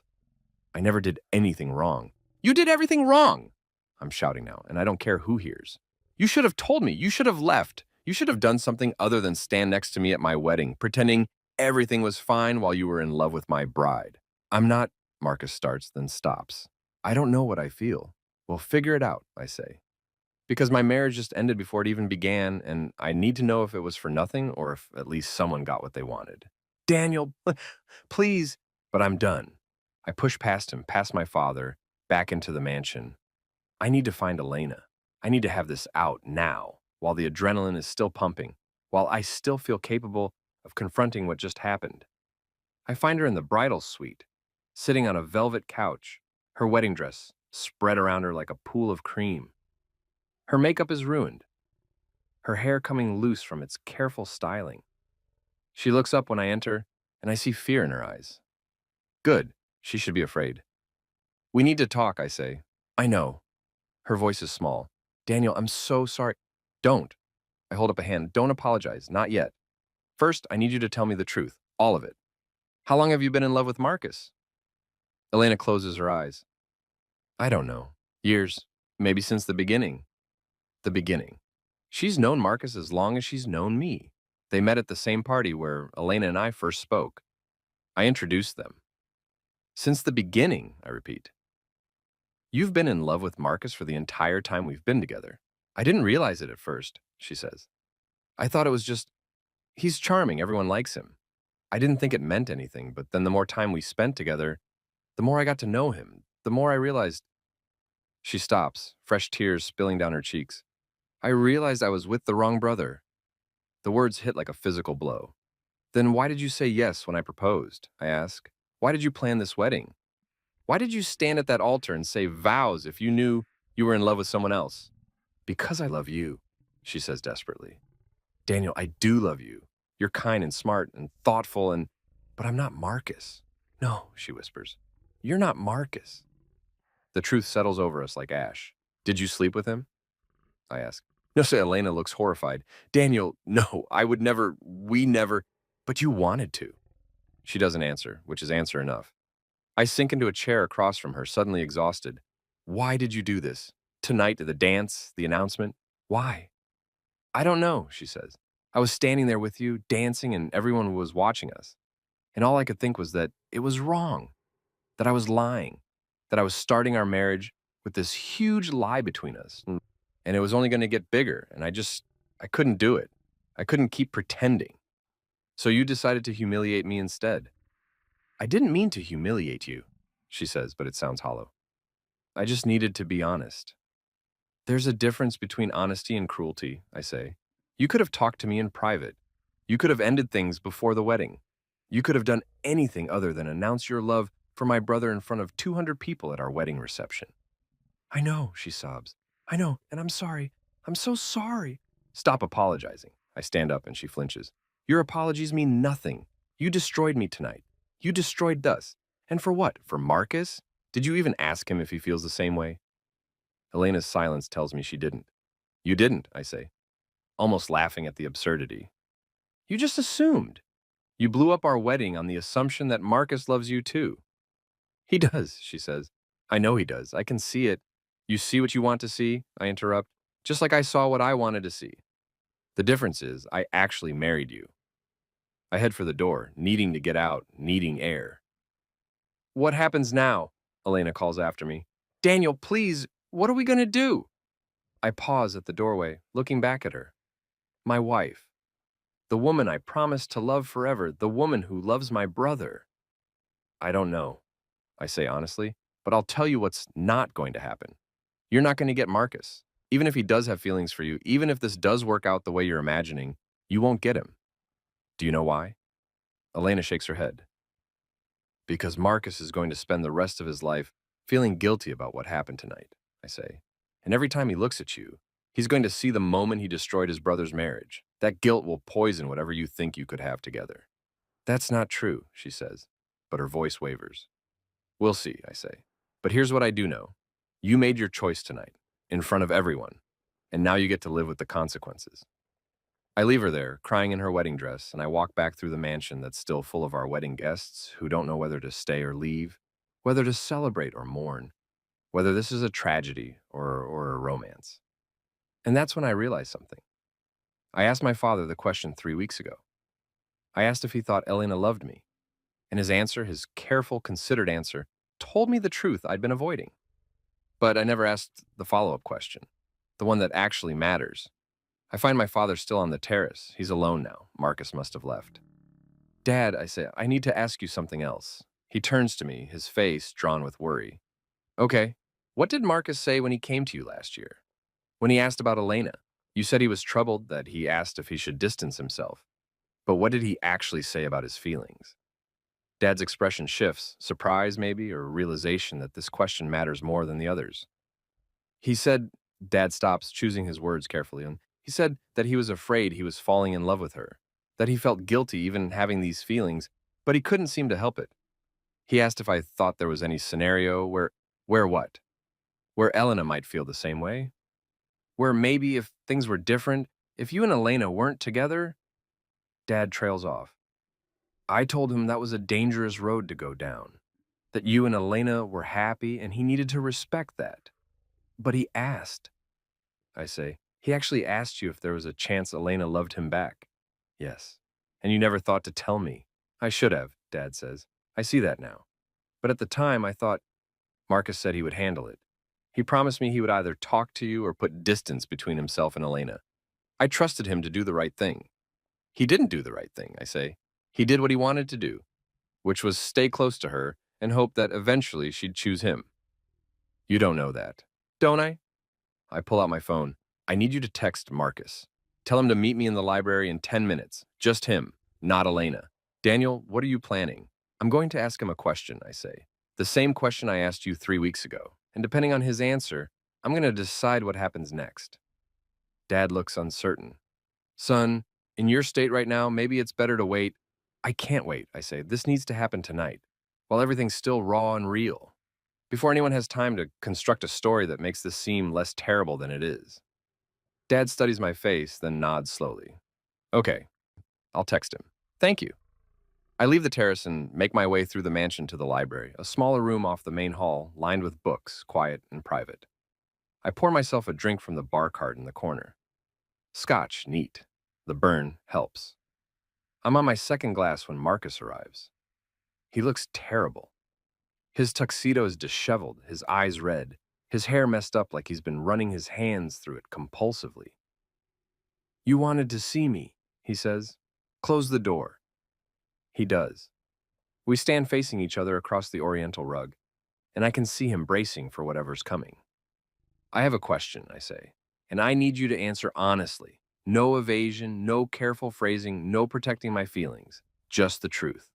I never did anything wrong. You did everything wrong! I'm shouting now, and I don't care who hears. You should have told me. You should have left. You should have done something other than stand next to me at my wedding, pretending everything was fine while you were in love with my bride. I'm not, Marcus starts, then stops. I don't know what I feel. Well, figure it out, I say. Because my marriage just ended before it even began, and I need to know if it was for nothing or if at least someone got what they wanted. Daniel, please. But I'm done. I push past him, past my father, back into the mansion. I need to find Elena. I need to have this out now, while the adrenaline is still pumping, while I still feel capable of confronting what just happened. I find her in the bridal suite, sitting on a velvet couch, her wedding dress spread around her like a pool of cream. Her makeup is ruined, her hair coming loose from its careful styling. She looks up when I enter, and I see fear in her eyes. Good, she should be afraid. We need to talk, I say. I know. Her voice is small. Daniel, I'm so sorry. Don't. I hold up a hand. Don't apologize, not yet. First, I need you to tell me the truth, all of it. How long have you been in love with Marcus? Elena closes her eyes. I don't know. Years, maybe since the beginning. The beginning. She's known Marcus as long as she's known me. They met at the same party where Elena and I first spoke. I introduced them. Since the beginning, I repeat. You've been in love with Marcus for the entire time we've been together. I didn't realize it at first, she says. I thought it was just, he's charming, everyone likes him. I didn't think it meant anything, but then the more time we spent together, the more I got to know him, the more I realized She stops, fresh tears spilling down her cheeks. I realized I was with the wrong brother. The words hit like a physical blow. Then why did you say yes when I proposed? I ask. Why did you plan this wedding? Why did you stand at that altar and say vows if you knew you were in love with someone else? Because I love you, she says desperately. Daniel, I do love you. You're kind and smart and thoughtful but I'm not Marcus. No, she whispers. You're not Marcus. The truth settles over us like ash. Did you sleep with him? I ask. No, say Elena looks horrified. Daniel, no, I would never, we never, but you wanted to. She doesn't answer, which is answer enough. I sink into a chair across from her, suddenly exhausted. Why did you do this? Tonight, the dance, the announcement? Why? I don't know, she says. I was standing there with you, dancing, and everyone was watching us. And all I could think was that it was wrong, that I was lying, that I was starting our marriage with this huge lie between us. And it was only going to get bigger, and I couldn't do it. I couldn't keep pretending. So you decided to humiliate me instead. I didn't mean to humiliate you, she says, but it sounds hollow. I just needed to be honest. There's a difference between honesty and cruelty, I say. You could have talked to me in private. You could have ended things before the wedding. You could have done anything other than announce your love for my brother in front of 200 people at our wedding reception. I know, she sobs. I know, and I'm sorry. I'm so sorry. Stop apologizing. I stand up and she flinches. Your apologies mean nothing. You destroyed me tonight. You destroyed us. And for what? For Marcus? Did you even ask him if he feels the same way? Elena's silence tells me she didn't. You didn't, I say, almost laughing at the absurdity. You just assumed. You blew up our wedding on the assumption that Marcus loves you too. He does, she says. I know he does. I can see it. You see what you want to see, I interrupt, just like I saw what I wanted to see. The difference is I actually married you. I head for the door, needing to get out, needing air. What happens now? Elena calls after me. Daniel, please, what are we going to do? I pause at the doorway, looking back at her. My wife. The woman I promised to love forever, the woman who loves my brother. I don't know, I say honestly, but I'll tell you what's not going to happen. You're not going to get Marcus. Even if he does have feelings for you, even if this does work out the way you're imagining, you won't get him. Do you know why? Elena shakes her head. Because Marcus is going to spend the rest of his life feeling guilty about what happened tonight, I say. And every time he looks at you, he's going to see the moment he destroyed his brother's marriage. That guilt will poison whatever you think you could have together. That's not true, she says, but her voice wavers. We'll see, I say. But here's what I do know. You made your choice tonight, in front of everyone, and now you get to live with the consequences. I leave her there, crying in her wedding dress, and I walk back through the mansion that's still full of our wedding guests who don't know whether to stay or leave, whether to celebrate or mourn, whether this is a tragedy or a romance. And that's when I realize something. I asked my father the question 3 weeks ago. I asked if he thought Elena loved me, and his answer, his careful, considered answer, told me the truth I'd been avoiding. But I never asked the follow-up question, the one that actually matters. I find my father still on the terrace. He's alone now. Marcus must have left. Dad, I say, I need to ask you something else. He turns to me, his face drawn with worry. Okay, what did Marcus say when he came to you last year? When he asked about Elena? You said he was troubled, that he asked if he should distance himself. But what did he actually say about his feelings? Dad's expression shifts, surprise maybe, or realization that this question matters more than the others. He said, Dad stops, choosing his words carefully, and he said that he was afraid he was falling in love with her, that he felt guilty even having these feelings, but he couldn't seem to help it. He asked if I thought there was any scenario where what? Where Elena might feel the same way? Where maybe if things were different, if you and Elena weren't together? Dad trails off. I told him that was a dangerous road to go down, that you and Elena were happy and he needed to respect that. But he asked, I say. He actually asked you if there was a chance Elena loved him back. Yes. And you never thought to tell me. I should have, Dad says. I see that now. But at the time, I thought Marcus said he would handle it. He promised me he would either talk to you or put distance between himself and Elena. I trusted him to do the right thing. He didn't do the right thing, I say. He did what he wanted to do, which was stay close to her and hope that eventually she'd choose him. You don't know that. don't I? I pull out my phone. I need you to text Marcus. Tell him to meet me in the library in 10 minutes. Just him, not Elena. Daniel, what are you planning? I'm going to ask him a question, I say. The same question I asked you 3 weeks ago. And depending on his answer, I'm going to decide what happens next. Dad looks uncertain. Son, in your state right now, maybe it's better to wait. I can't wait, I say. This needs to happen tonight, while everything's still raw and real, before anyone has time to construct a story that makes this seem less terrible than it is. Dad studies my face, then nods slowly. Okay, I'll text him. Thank you. I leave the terrace and make my way through the mansion to the library, a smaller room off the main hall, lined with books, quiet and private. I pour myself a drink from the bar cart in the corner. Scotch, neat. The burn helps. I'm on my second glass when Marcus arrives. He looks terrible. His tuxedo is disheveled, his eyes red, his hair messed up like he's been running his hands through it compulsively. You wanted to see me, he says. Close the door. He does. We stand facing each other across the oriental rug, and I can see him bracing for whatever's coming. I have a question, I say, and I need you to answer honestly. No evasion, no careful phrasing, no protecting my feelings. Just the truth.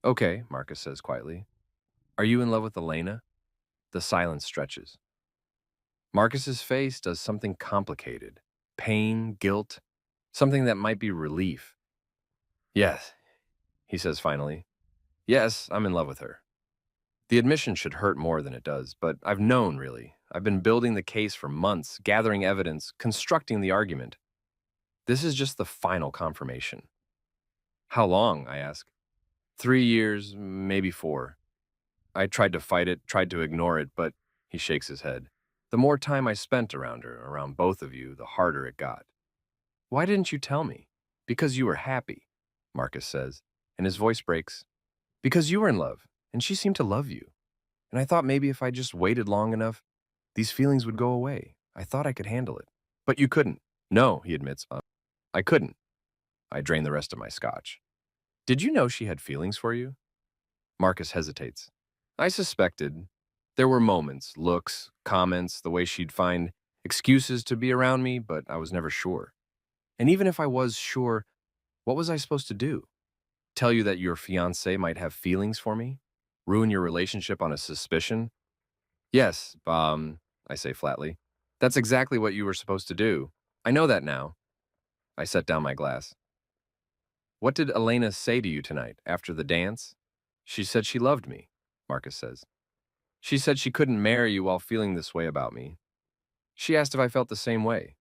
Okay, Marcus says quietly. Are you in love with Elena? The silence stretches. Marcus's face does something complicated. Pain, guilt, something that might be relief. Yes, he says finally. Yes, I'm in love with her. The admission should hurt more than it does, but I've known, really. I've been building the case for months, gathering evidence, constructing the argument. This is just the final confirmation. How long, I ask. 3 years, maybe 4. I tried to fight it, tried to ignore it, but he shakes his head. The more time I spent around her, around both of you, the harder it got. Why didn't you tell me? Because you were happy, Marcus says, and his voice breaks. Because you were in love, and she seemed to love you. And I thought maybe if I just waited long enough, these feelings would go away. I thought I could handle it. But you couldn't. No, he admits. I couldn't. I drain the rest of my scotch. Did you know she had feelings for you? Marcus hesitates. I suspected. There were moments, looks, comments, the way she'd find excuses to be around me, but I was never sure. And even if I was sure, what was I supposed to do? Tell you that your fiancé might have feelings for me? Ruin your relationship on a suspicion? Yes, I say flatly. That's exactly what you were supposed to do. I know that now. I set down my glass. What did Elena say to you tonight, after the dance? She said she loved me, Marcus says. She said she couldn't marry you while feeling this way about me. She asked if I felt the same way.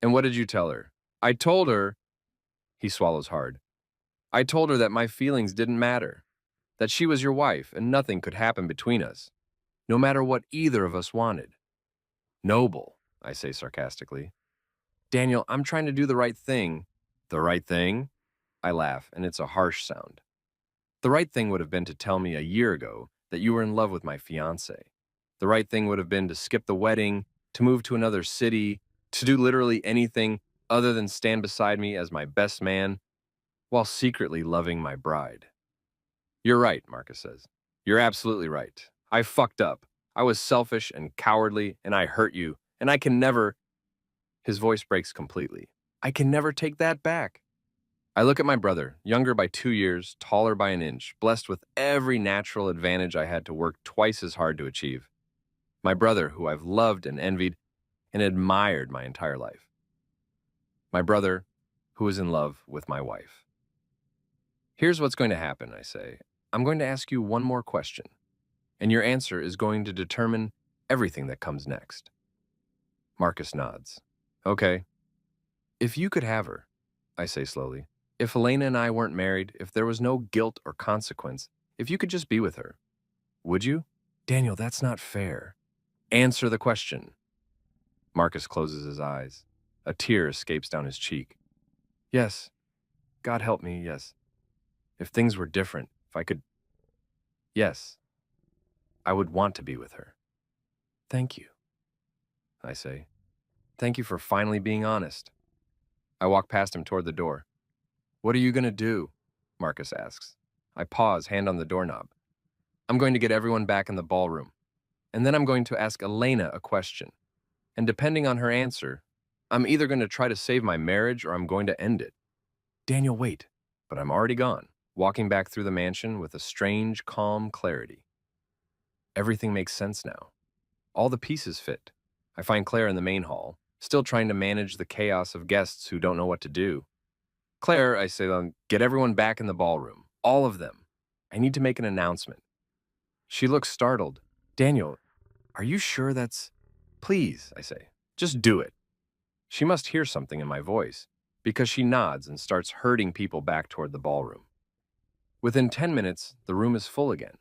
And what did you tell her? I told her, he swallows hard. I told her that my feelings didn't matter, that she was your wife and nothing could happen between us, no matter what either of us wanted. Noble, I say sarcastically. Daniel, I'm trying to do the right thing. The right thing? I laugh, and it's a harsh sound. The right thing would have been to tell me a year ago that you were in love with my fiancé. The right thing would have been to skip the wedding, to move to another city, to do literally anything other than stand beside me as my best man while secretly loving my bride. You're right, Marcus says. You're absolutely right. I fucked up. I was selfish and cowardly, and I hurt you, and I can never... His voice breaks completely. I can never take that back. I look at my brother, younger by 2 years, taller by an inch, blessed with every natural advantage I had to work twice as hard to achieve. My brother, who I've loved and envied and admired my entire life. My brother, who is in love with my wife. Here's what's going to happen, I say. I'm going to ask you one more question, and your answer is going to determine everything that comes next. Marcus nods. Okay. If you could have her, I say slowly, if Elena and I weren't married, if there was no guilt or consequence, if you could just be with her, would you? Daniel, that's not fair. Answer the question. Marcus closes his eyes. A tear escapes down his cheek. Yes. God help me, yes. If things were different, if I could... Yes. I would want to be with her. Thank you, I say. Thank you for finally being honest. I walk past him toward the door. What are you going to do? Marcus asks. I pause, hand on the doorknob. I'm going to get everyone back in the ballroom. And then I'm going to ask Elena a question. And depending on her answer, I'm either going to try to save my marriage or I'm going to end it. Daniel, wait. But I'm already gone, walking back through the mansion with a strange, calm clarity. Everything makes sense now. All the pieces fit. I find Claire in the main hall, still trying to manage the chaos of guests who don't know what to do. Claire, I say, get everyone back in the ballroom. All of them. I need to make an announcement. She looks startled. Daniel, are you sure that's... Please, I say, just do it. She must hear something in my voice, because she nods and starts herding people back toward the ballroom. Within 10 minutes, the room is full again.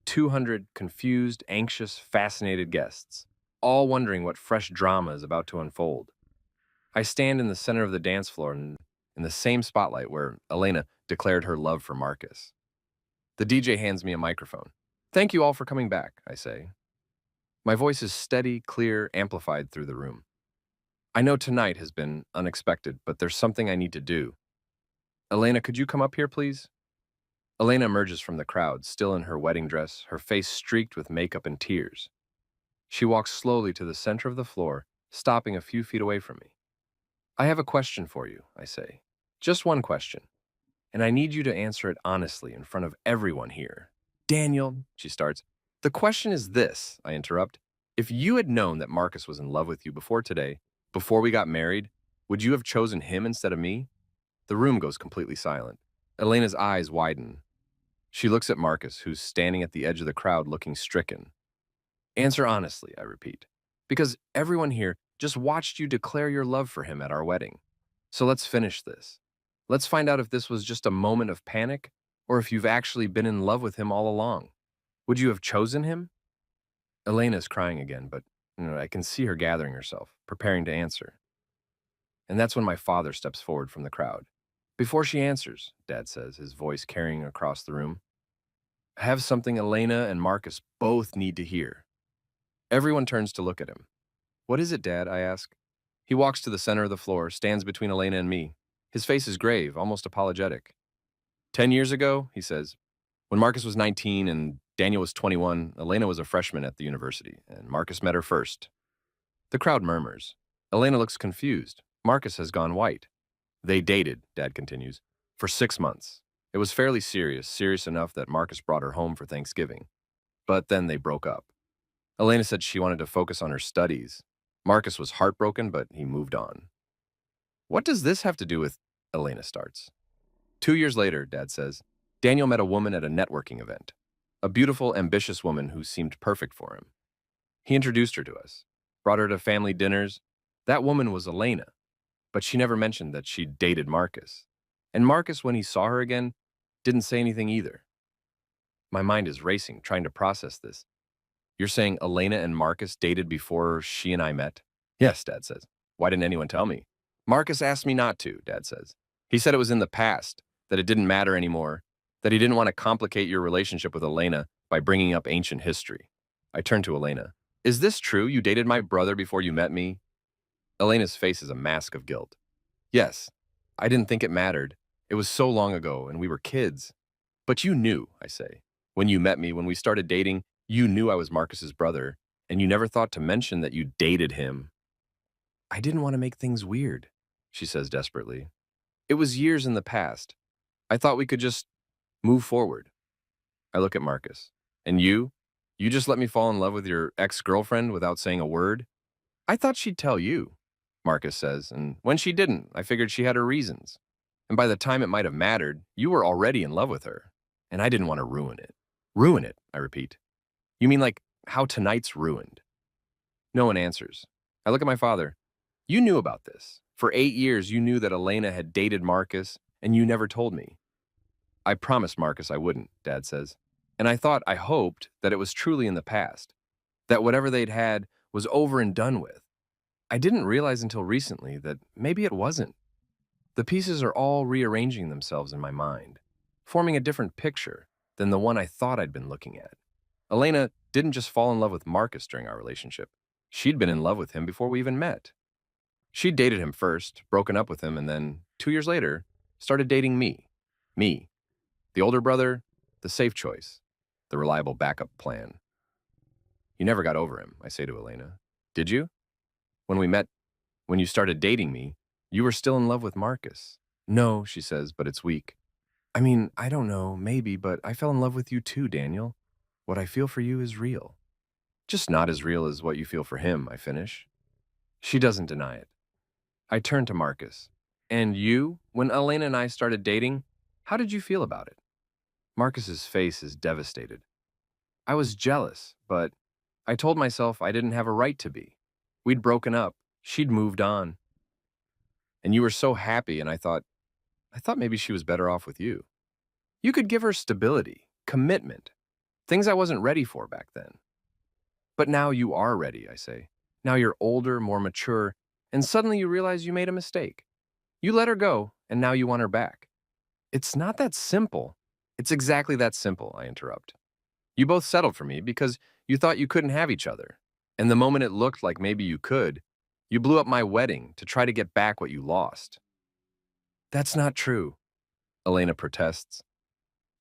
200 confused, anxious, fascinated guests, all wondering what fresh drama is about to unfold. I stand in the center of the dance floor in the same spotlight where Elena declared her love for Marcus. The DJ hands me a microphone. Thank you all for coming back, I say. My voice is steady, clear, amplified through the room. I know tonight has been unexpected, but there's something I need to do. Elena, could you come up here, please? Elena emerges from the crowd, still in her wedding dress, her face streaked with makeup and tears. She walks slowly to the center of the floor, stopping a few feet away from me. I have a question for you, I say. Just one question. And I need you to answer it honestly in front of everyone here. Daniel, she starts. The question is this, I interrupt. If you had known that Marcus was in love with you before today, before we got married, would you have chosen him instead of me? The room goes completely silent. Elena's eyes widen. She looks at Marcus, who's standing at the edge of the crowd looking stricken. Answer honestly, I repeat, because everyone here just watched you declare your love for him at our wedding. So let's finish this. Let's find out if this was just a moment of panic or if you've actually been in love with him all along. Would you have chosen him? Elena's crying again, but I can see her gathering herself, preparing to answer. And that's when my father steps forward from the crowd. Before she answers, Dad says, his voice carrying across the room, I have something Elena and Marcus both need to hear. Everyone turns to look at him. What is it, Dad? I ask. He walks to the center of the floor, stands between Elena and me. His face is grave, almost apologetic. 10 years ago, he says, when Marcus was 19 and Daniel was 21, Elena was a freshman at the university, and Marcus met her first. The crowd murmurs. Elena looks confused. Marcus has gone white. They dated, Dad continues, for 6 months. It was fairly serious enough that Marcus brought her home for Thanksgiving. But then they broke up. Elena said she wanted to focus on her studies. Marcus was heartbroken, but he moved on. What does this have to do with... Elena starts. 2 years later, Dad says, Daniel met a woman at a networking event. A beautiful, ambitious woman who seemed perfect for him. He introduced her to us, brought her to family dinners. That woman was Elena, but she never mentioned that she'd dated Marcus. And Marcus, when he saw her again, didn't say anything either. My mind is racing, trying to process this. You're saying Elena and Marcus dated before she and I met? Yes, Dad says. Why didn't anyone tell me? Marcus asked me not to, Dad says. He said it was in the past, that it didn't matter anymore, that he didn't want to complicate your relationship with Elena by bringing up ancient history. I turn to Elena. Is this true? You dated my brother before you met me? Elena's face is a mask of guilt. Yes, I didn't think it mattered. It was so long ago, and we were kids. But you knew, I say. When you met me, when we started dating, you knew I was Marcus's brother, and you never thought to mention that you dated him. I didn't want to make things weird, she says desperately. It was years in the past. I thought we could just move forward. I look at Marcus. And you? You just let me fall in love with your ex-girlfriend without saying a word? I thought she'd tell you, Marcus says, and when she didn't, I figured she had her reasons. And by the time it might have mattered, you were already in love with her, and I didn't want to ruin it. Ruin it, I repeat. You mean like how tonight's ruined? No one answers. I look at my father. You knew about this. For 8 years, you knew that Elena had dated Marcus, and you never told me. I promised Marcus I wouldn't, Dad says. And I hoped that it was truly in the past, that whatever they'd had was over and done with. I didn't realize until recently that maybe it wasn't. The pieces are all rearranging themselves in my mind, forming a different picture than the one I thought I'd been looking at. Elena didn't just fall in love with Marcus during our relationship. She'd been in love with him before we even met. She'd dated him first, broken up with him, and then, 2 years later, started dating me. Me. The older brother, the safe choice, the reliable backup plan. You never got over him, I say to Elena. Did you? When we met, when you started dating me, you were still in love with Marcus. No, she says, but it's weak. I mean, I don't know, maybe, but I fell in love with you too, Daniel. What I feel for you is real. Just not as real as what you feel for him, I finish. She doesn't deny it. I turn to Marcus. And you, when Elena and I started dating, how did you feel about it? Marcus's face is devastated. I was jealous, but I told myself I didn't have a right to be. We'd broken up. She'd moved on. And you were so happy, and I thought maybe she was better off with you. You could give her stability, commitment, things I wasn't ready for back then. But now you are ready, I say. Now you're older, more mature, and suddenly you realize you made a mistake. You let her go, and now you want her back. It's not that simple. It's exactly that simple, I interrupt. You both settled for me because you thought you couldn't have each other. And the moment it looked like maybe you could, you blew up my wedding to try to get back what you lost. That's not true, Elena protests.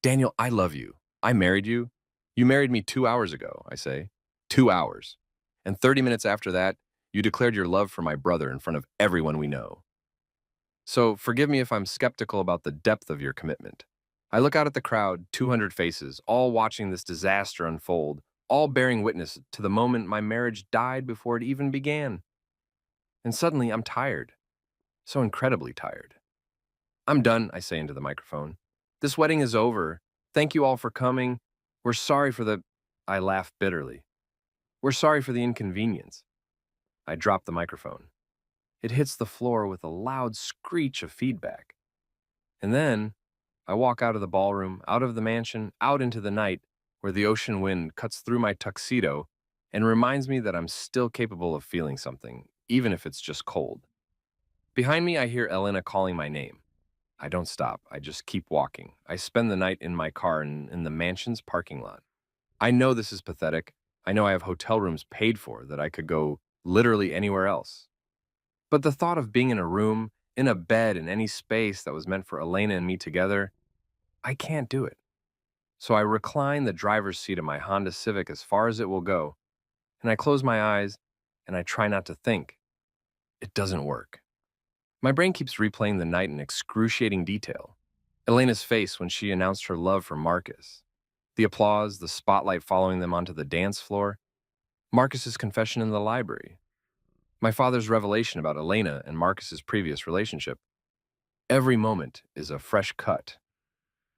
Daniel, I love you. I married you. You married me 2 hours ago, I say. 2 hours. And 30 minutes after that, you declared your love for my brother in front of everyone we know. So forgive me if I'm skeptical about the depth of your commitment. I look out at the crowd, 200 faces, all watching this disaster unfold, all bearing witness to the moment my marriage died before it even began. And suddenly I'm tired. So incredibly tired. I'm done, I say into the microphone. This wedding is over. Thank you all for coming. We're sorry for the... I laugh bitterly. We're sorry for the inconvenience. I drop the microphone. It hits the floor with a loud screech of feedback. And then I walk out of the ballroom, out of the mansion, out into the night, where the ocean wind cuts through my tuxedo and reminds me that I'm still capable of feeling something, even if it's just cold. Behind me, I hear Elena calling my name. I don't stop. I just keep walking. I spend the night in my car in the mansion's parking lot. I know this is pathetic. I know I have hotel rooms paid for that I could go literally anywhere else. But the thought of being in a room, in a bed, in any space that was meant for Elena and me together, I can't do it. So I recline the driver's seat of my Honda Civic as far as it will go, and I close my eyes and I try not to think. It doesn't work. My brain keeps replaying the night in excruciating detail. Elena's face when she announced her love for Marcus. The applause, the spotlight following them onto the dance floor. Marcus's confession in the library. My father's revelation about Elena and Marcus's previous relationship. Every moment is a fresh cut.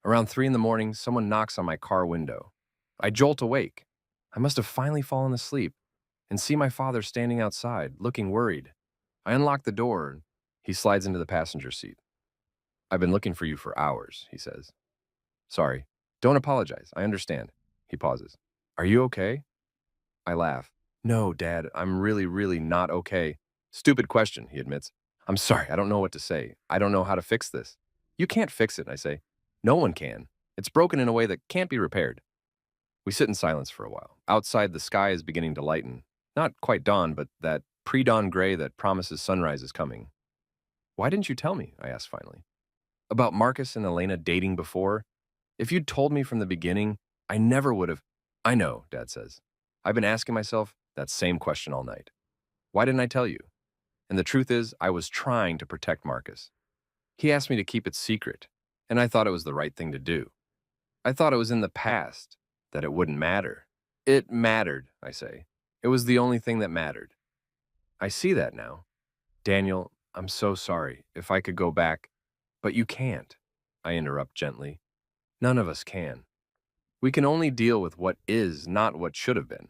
Around 3 in the morning, someone knocks on my car window. I jolt awake. I must have finally fallen asleep and see my father standing outside, looking worried. I unlock the door and he slides into the passenger seat. I've been looking for you for hours, he says. Sorry. Don't apologize. I understand. He pauses. Are you okay? I laugh. No, Dad, I'm really not okay. Stupid question, he admits. I'm sorry, I don't know what to say. I don't know how to fix this. You can't fix it, I say. No one can. It's broken in a way that can't be repaired. We sit in silence for a while. Outside, the sky is beginning to lighten. Not quite dawn, but that pre-dawn gray that promises sunrise is coming. Why didn't you tell me? I ask finally. About Marcus and Elena dating before? If you'd told me from the beginning, I never would have. I know, Dad says. I've been asking myself that same question all night. Why didn't I tell you? And the truth is, I was trying to protect Marcus. He asked me to keep it secret, and I thought it was the right thing to do. I thought it was in the past, that it wouldn't matter. It mattered, I say. It was the only thing that mattered. I see that now. Daniel, I'm so sorry. If I could go back. But you can't, I interrupt gently. None of us can. We can only deal with what is, not what should have been.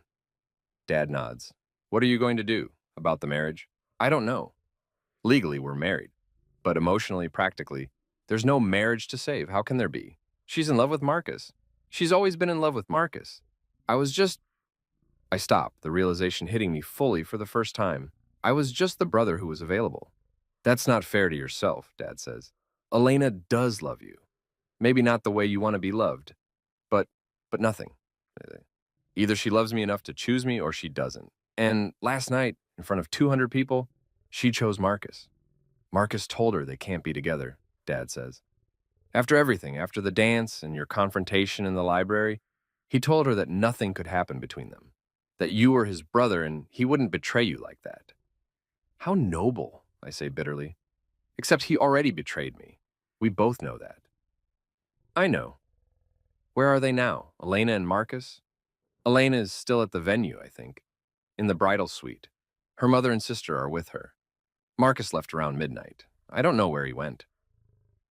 Dad nods. What are you going to do about the marriage? I don't know. Legally, we're married. But emotionally, practically, there's no marriage to save. How can there be? She's in love with Marcus. She's always been in love with Marcus. I stop, the realization hitting me fully for the first time. I was just the brother who was available. That's not fair to yourself, Dad says. Elena does love you. Maybe not the way you want to be loved, but nothing. Either she loves me enough to choose me or she doesn't. And last night, in front of 200 people, she chose Marcus. Marcus told her they can't be together, Dad says. After everything, after the dance and your confrontation in the library, he told her that nothing could happen between them. That you were his brother and he wouldn't betray you like that. How noble, I say bitterly. Except he already betrayed me. We both know that. I know. Where are they now? Elena and Marcus? Elena is still at the venue, I think, in the bridal suite. Her mother and sister are with her. Marcus left around midnight. I don't know where he went.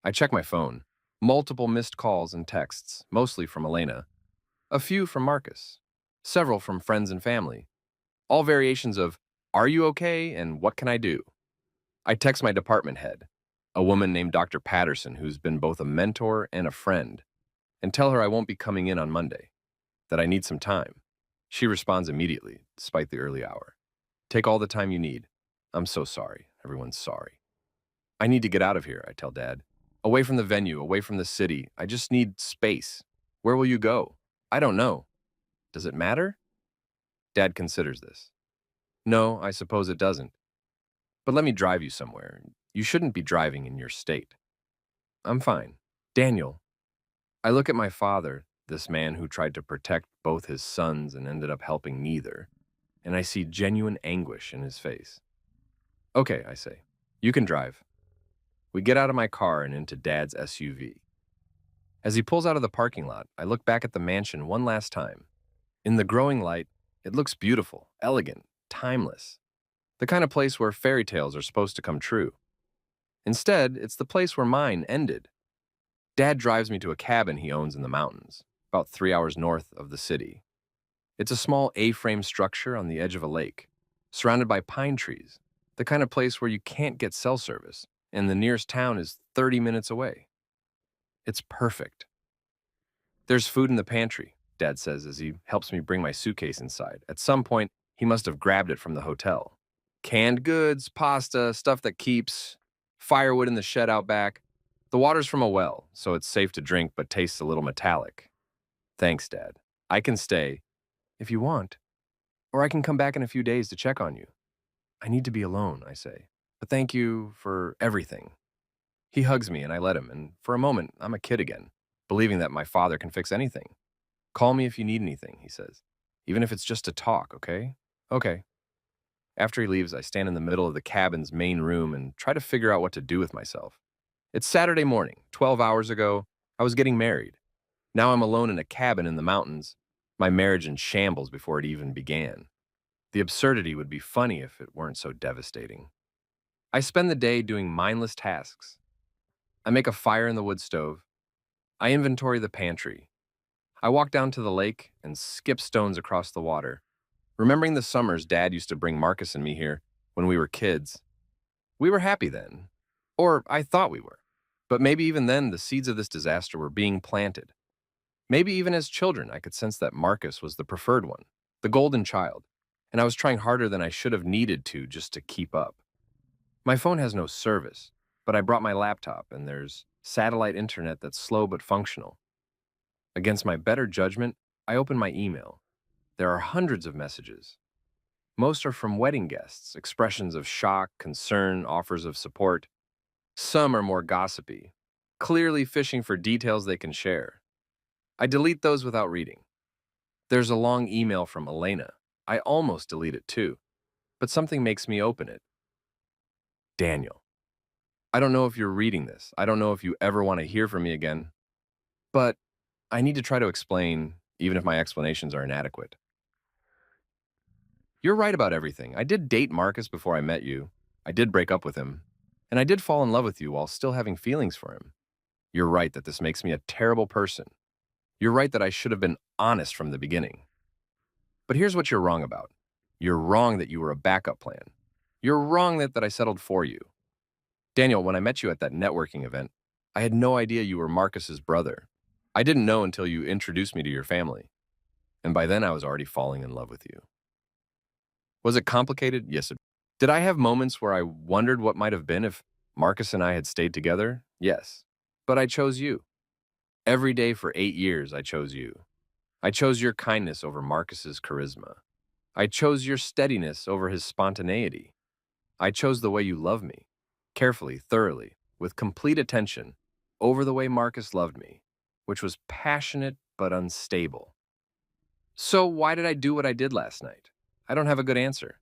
I check my phone. Multiple missed calls and texts, mostly from Elena. A few from Marcus. Several from friends and family. All variations of, "Are you okay?" and "What can I do?" I text my department head, a woman named Dr. Patterson who's been both a mentor and a friend, and tell her I won't be coming in on Monday, that I need some time. She responds immediately, despite the early hour. "Take all the time you need. I'm so sorry. Everyone's sorry." I need to get out of here, I tell Dad. Away from the venue, away from the city. I just need space. Where will you go? I don't know. Does it matter? Dad considers this. No, I suppose it doesn't. But let me drive you somewhere. You shouldn't be driving in your state. I'm fine. Daniel, I look at my father, this man who tried to protect both his sons and ended up helping neither, and I see genuine anguish in his face. Okay, I say. You can drive. We get out of my car and into Dad's SUV. As he pulls out of the parking lot, I look back at the mansion one last time. In the growing light, it looks beautiful, elegant, timeless. The kind of place where fairy tales are supposed to come true. Instead, it's the place where mine ended. Dad drives me to a cabin he owns in the mountains, about 3 hours north of the city. It's a small A-frame structure on the edge of a lake, surrounded by pine trees, the kind of place where you can't get cell service, and the nearest town is 30 minutes away. It's perfect. There's food in the pantry, Dad says as he helps me bring my suitcase inside. At some point, he must have grabbed it from the hotel. Canned goods, pasta, stuff that keeps, firewood in the shed out back. The water's from a well, so it's safe to drink but tastes a little metallic. Thanks, Dad. I can stay, if you want, or I can come back in a few days to check on you. I need to be alone, I say. But thank you for everything. He hugs me and I let him, and for a moment, I'm a kid again, believing that my father can fix anything. Call me if you need anything, he says. Even if it's just to talk, okay? Okay. After he leaves, I stand in the middle of the cabin's main room and try to figure out what to do with myself. It's Saturday morning. 12 hours ago, I was getting married. Now I'm alone in a cabin in the mountains, my marriage in shambles before it even began. The absurdity would be funny if it weren't so devastating. I spend the day doing mindless tasks. I make a fire in the wood stove. I inventory the pantry. I walk down to the lake and skip stones across the water, remembering the summers Dad used to bring Marcus and me here when we were kids. We were happy then. Or I thought we were. But maybe even then the seeds of this disaster were being planted. Maybe even as children I could sense that Marcus was the preferred one, the golden child, and I was trying harder than I should have needed to just to keep up. My phone has no service, but I brought my laptop and there's satellite internet that's slow but functional. Against my better judgment, I open my email. There are hundreds of messages. Most are from wedding guests, expressions of shock, concern, offers of support. Some are more gossipy, clearly fishing for details they can share. I delete those without reading. There's a long email from Elena. I almost delete it too, but something makes me open it. Daniel, I don't know if you're reading this. I don't know if you ever want to hear from me again, but I need to try to explain, even if my explanations are inadequate. You're right about everything. I did date Marcus before I met you. I did break up with him. And I did fall in love with you while still having feelings for him. You're right that this makes me a terrible person. You're right that I should have been honest from the beginning. But here's what you're wrong about. You're wrong that you were a backup plan. You're wrong that I settled for you. Daniel, when I met you at that networking event, I had no idea you were Marcus's brother. I didn't know until you introduced me to your family. And by then I was already falling in love with you. Was it complicated? Yes. Did I have moments where I wondered what might have been if Marcus and I had stayed together? Yes. But I chose you. Every day for 8 years, I chose you. I chose your kindness over Marcus's charisma. I chose your steadiness over his spontaneity. I chose the way you love me, carefully, thoroughly, with complete attention, over the way Marcus loved me, which was passionate but unstable. So why did I do what I did last night? I don't have a good answer.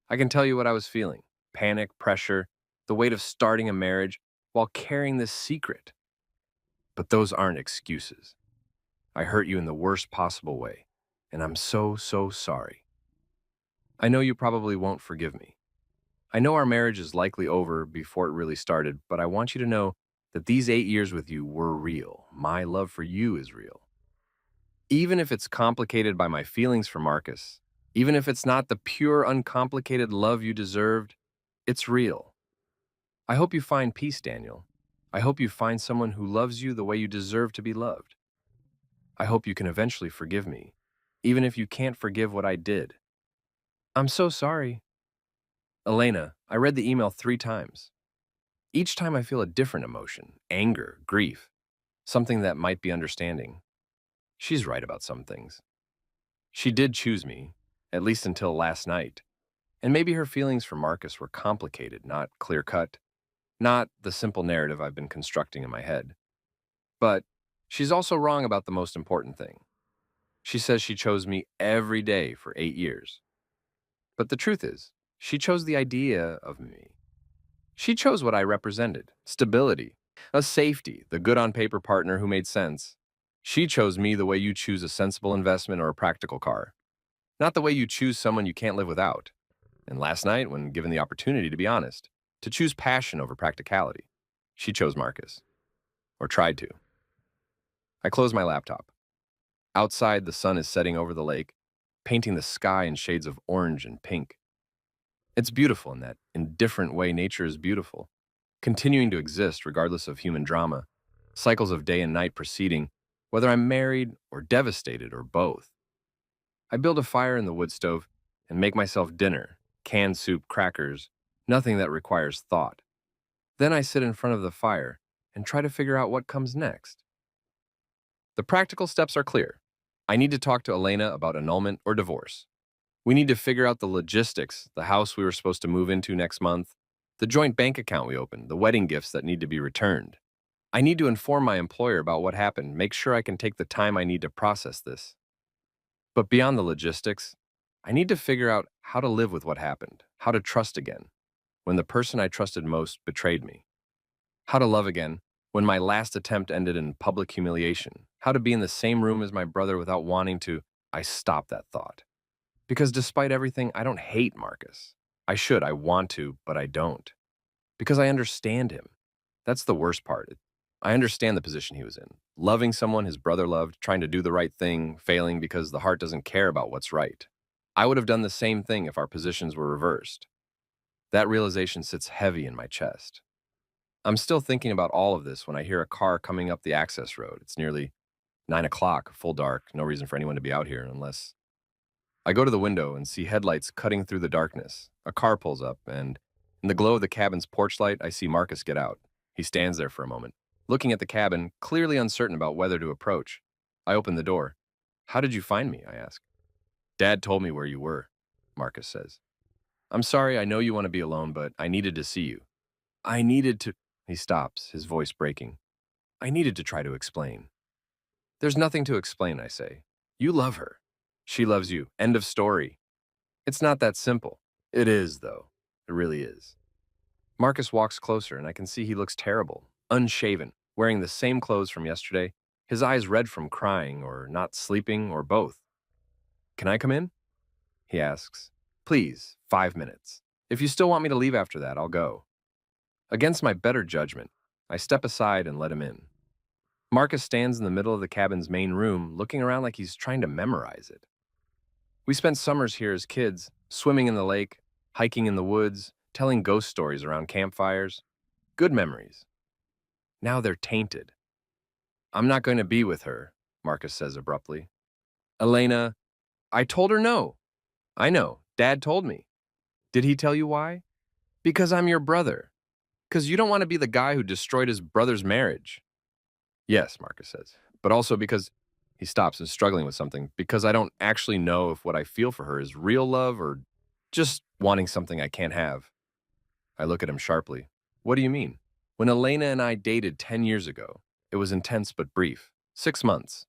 I can tell you what I was feeling: panic, pressure, the weight of starting a marriage while carrying this secret. But those aren't excuses. I hurt you in the worst possible way, and I'm so, so sorry. I know you probably won't forgive me. I know our marriage is likely over before it really started, but I want you to know that these 8 years with you were real. My love for you is real. Even if it's complicated by my feelings for Marcus, even if it's not the pure, uncomplicated love you deserved, it's real. I hope you find peace, Daniel. I hope you find someone who loves you the way you deserve to be loved. I hope you can eventually forgive me, even if you can't forgive what I did. I'm so sorry. Elena, I read the email 3 times. Each time I feel a different emotion: anger, grief, something that might be understanding. She's right about some things. She did choose me, at least until last night. And maybe her feelings for Marcus were complicated, not clear cut, not the simple narrative I've been constructing in my head. But she's also wrong about the most important thing. She says she chose me every day for 8 years. But the truth is, she chose the idea of me. She chose what I represented: stability, a safety, the good on paper partner who made sense. She chose me the way you choose a sensible investment or a practical car, not the way you choose someone you can't live without. And last night, when given the opportunity to be honest, to choose passion over practicality, she chose Marcus, or tried to. I close my laptop. Outside, the sun is setting over the lake, painting the sky in shades of orange and pink. It's beautiful in that indifferent way nature is beautiful, continuing to exist regardless of human drama, cycles of day and night proceeding, whether I'm married or devastated or both. I build a fire in the wood stove and make myself dinner: canned soup, crackers, nothing that requires thought. Then I sit in front of the fire and try to figure out what comes next. The practical steps are clear. I need to talk to Elena about annulment or divorce. We need to figure out the logistics: the house we were supposed to move into next month, the joint bank account we opened, the wedding gifts that need to be returned. I need to inform my employer about what happened, make sure I can take the time I need to process this. But beyond the logistics, I need to figure out how to live with what happened, how to trust again when the person I trusted most betrayed me, how to love again when my last attempt ended in public humiliation, how to be in the same room as my brother without wanting to. I stopped that thought. Because despite everything, I don't hate Marcus. I should, I want to, but I don't. Because I understand him. That's the worst part. I understand the position he was in. Loving someone his brother loved, trying to do the right thing, failing because the heart doesn't care about what's right. I would have done the same thing if our positions were reversed. That realization sits heavy in my chest. I'm still thinking about all of this when I hear a car coming up the access road. It's nearly 9 o'clock, full dark, no reason for anyone to be out here unless. I go to the window and see headlights cutting through the darkness. A car pulls up, and in the glow of the cabin's porch light, I see Marcus get out. He stands there for a moment, looking at the cabin, clearly uncertain about whether to approach. I open the door. "How did you find me?" I ask. "Dad told me where you were," Marcus says. "I'm sorry, I know you want to be alone, but I needed to see you." I needed to. He stops, his voice breaking. I needed to try to explain. "There's nothing to explain," I say. "You love her. She loves you. End of story." It's not that simple. It is, though. It really is. Marcus walks closer, and I can see he looks terrible, unshaven, wearing the same clothes from yesterday, his eyes red from crying or not sleeping or both. "Can I come in?" he asks. "Please, 5 minutes. If you still want me to leave after that, I'll go." Against my better judgment, I step aside and let him in. Marcus stands in the middle of the cabin's main room, looking around like he's trying to memorize it. We spent summers here as kids, swimming in the lake, hiking in the woods, telling ghost stories around campfires. Good memories. Now they're tainted. "I'm not going to be with her," Marcus says abruptly. "Elena, I told her no." "I know. Dad told me." "Did he tell you why?" "Because I'm your brother. Because you don't want to be the guy who destroyed his brother's marriage." "Yes," Marcus says, "but also because—" He stops and struggling with something. "Because I don't actually know if what I feel for her is real love or just wanting something I can't have." I look at him sharply. "What do you mean?" "When Elena and I dated 10 years ago, it was intense but brief. 6 months.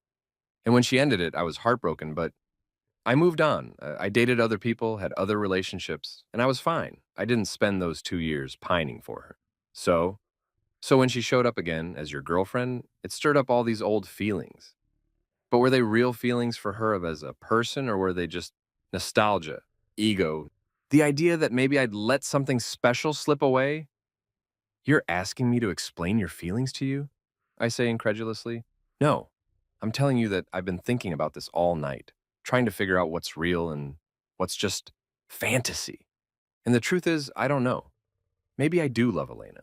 And when she ended it, I was heartbroken, but I moved on. I dated other people, had other relationships, and I was fine. I didn't spend those 2 years pining for her. So, so when she showed up again as your girlfriend, it stirred up all these old feelings. But were they real feelings for her of as a person, or were they just nostalgia, ego, the idea that maybe I'd let something special slip away? You're asking me to explain your feelings to you? I say incredulously. No, I'm telling you that I've been thinking about this all night, trying to figure out what's real and what's just fantasy. And the truth is, I don't know. Maybe I do love Elena.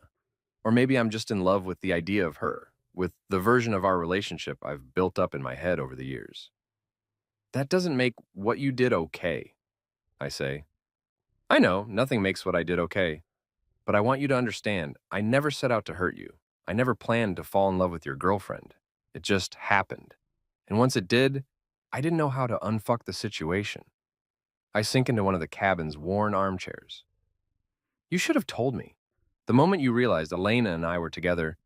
Or maybe I'm just in love with the idea of her, with the version of our relationship I've built up in my head over the years. That doesn't make what you did okay, I say. I know, nothing makes what I did okay. But I want you to understand, I never set out to hurt you. I never planned to fall in love with your girlfriend. It just happened. And once it did, I didn't know how to unfuck the situation. I sink into one of the cabin's worn armchairs. You should have told me. The moment you realized Elena and I were together,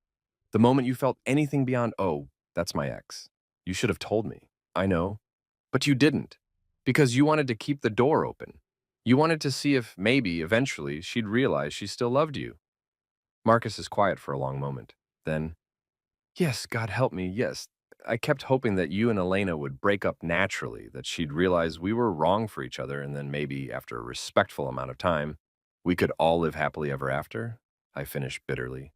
the moment you felt anything beyond, oh, that's my ex, you should have told me. I know. But you didn't. Because you wanted to keep the door open. You wanted to see if maybe, eventually, she'd realize she still loved you. Marcus is quiet for a long moment. Then, yes, God help me, yes. I kept hoping that you and Elena would break up naturally, that she'd realize we were wrong for each other, and then maybe, after a respectful amount of time, we could all live happily ever after. I finished bitterly.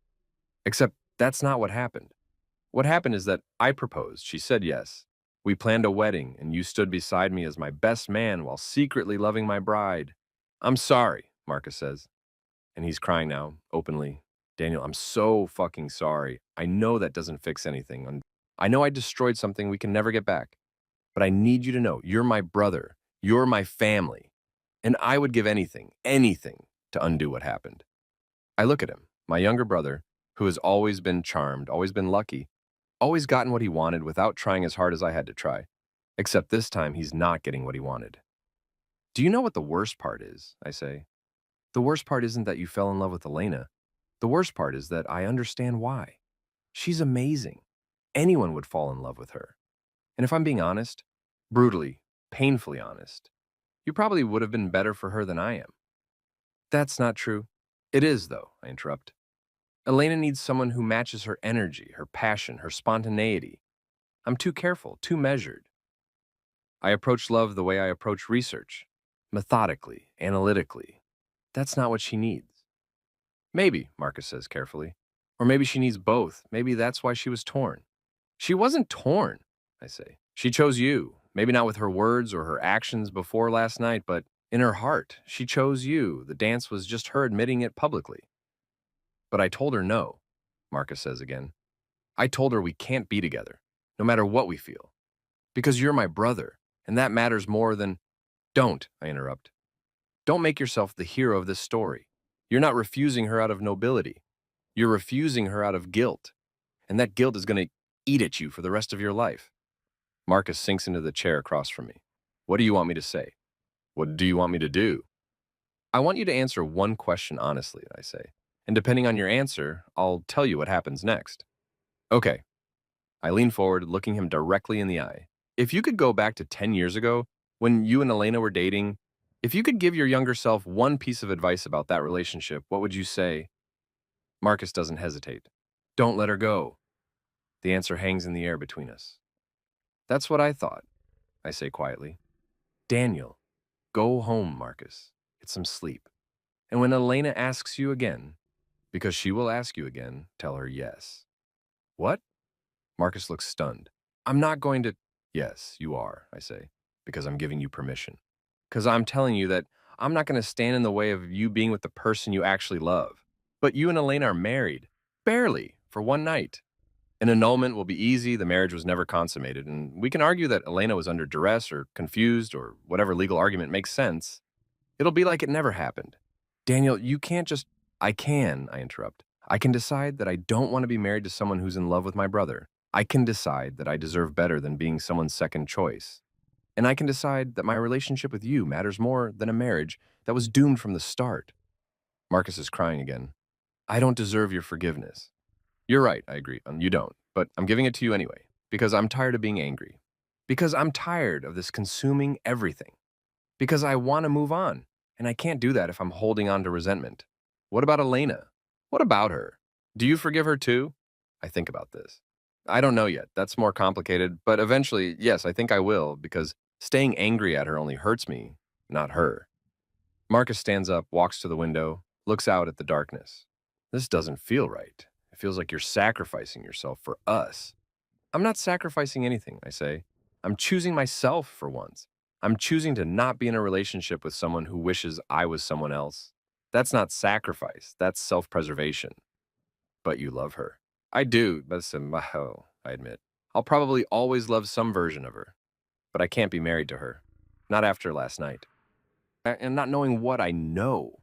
Except that's not what happened. What happened is that I proposed. She said yes. We planned a wedding, and you stood beside me as my best man while secretly loving my bride. I'm sorry, Marcus says. And he's crying now, openly. Daniel, I'm so fucking sorry. I know that doesn't fix anything. I know I destroyed something we can never get back. But I need you to know you're my brother. You're my family. And I would give anything, anything, to undo what happened. I look at him, my younger brother, who has always been charmed, always been lucky, always gotten what he wanted without trying as hard as I had to try. Except this time, he's not getting what he wanted. Do you know what the worst part is? I say. The worst part isn't that you fell in love with Elena. The worst part is that I understand why. She's amazing. Anyone would fall in love with her. And if I'm being honest, brutally, painfully honest, you probably would have been better for her than I am. That's not true. It is, though, I interrupt. Elena needs someone who matches her energy, her passion, her spontaneity. I'm too careful, too measured. I approach love the way I approach research, methodically, analytically. That's not what she needs. Maybe, Marcus says carefully. Or maybe she needs both. Maybe that's why she was torn. She wasn't torn, I say. She chose you. Maybe not with her words or her actions before last night, but in her heart, she chose you. The dance was just her admitting it publicly. But I told her no, Marcus says again. I told her we can't be together, no matter what we feel. Because you're my brother, and that matters more than... Don't, I interrupt. Don't make yourself the hero of this story. You're not refusing her out of nobility. You're refusing her out of guilt. And that guilt is going to eat at you for the rest of your life. Marcus sinks into the chair across from me. What do you want me to say? What do you want me to do? I want you to answer one question honestly, I say. And depending on your answer, I'll tell you what happens next. Okay. I lean forward, looking him directly in the eye. If you could go back to 10 years ago, when you and Elena were dating, if you could give your younger self one piece of advice about that relationship, what would you say? Marcus doesn't hesitate. Don't let her go. The answer hangs in the air between us. That's what I thought, I say quietly. Daniel, go home, Marcus. Get some sleep. And when Elena asks you again, because she will ask you again, tell her yes. What? Marcus looks stunned. I'm not going to... Yes, you are, I say, because I'm giving you permission. Because I'm telling you that I'm not going to stand in the way of you being with the person you actually love. But you and Elena are married. Barely, for one night. An annulment will be easy, the marriage was never consummated, and we can argue that Elena was under duress or confused or whatever legal argument makes sense. It'll be like it never happened. Daniel, you can't just... I can, I interrupt. I can decide that I don't want to be married to someone who's in love with my brother. I can decide that I deserve better than being someone's second choice. And I can decide that my relationship with you matters more than a marriage that was doomed from the start. Marcus is crying again. I don't deserve your forgiveness. You're right, I agree. You don't. But I'm giving it to you anyway, because I'm tired of being angry. Because I'm tired of this consuming everything. Because I want to move on, and I can't do that if I'm holding on to resentment. What about Elena? What about her? Do you forgive her too? I think about this. I don't know yet. That's more complicated, but eventually, yes, I think I will, because staying angry at her only hurts me, not her. Marcus stands up, walks to the window, looks out at the darkness. This doesn't feel right. It feels like you're sacrificing yourself for us. I'm not sacrificing anything, I say. I'm choosing myself for once. I'm choosing to not be in a relationship with someone who wishes I was someone else. That's not sacrifice, that's self preservation. But you love her. I do, but I admit. I'll probably always love some version of her, but I can't be married to her. Not after last night. And not knowing what I know.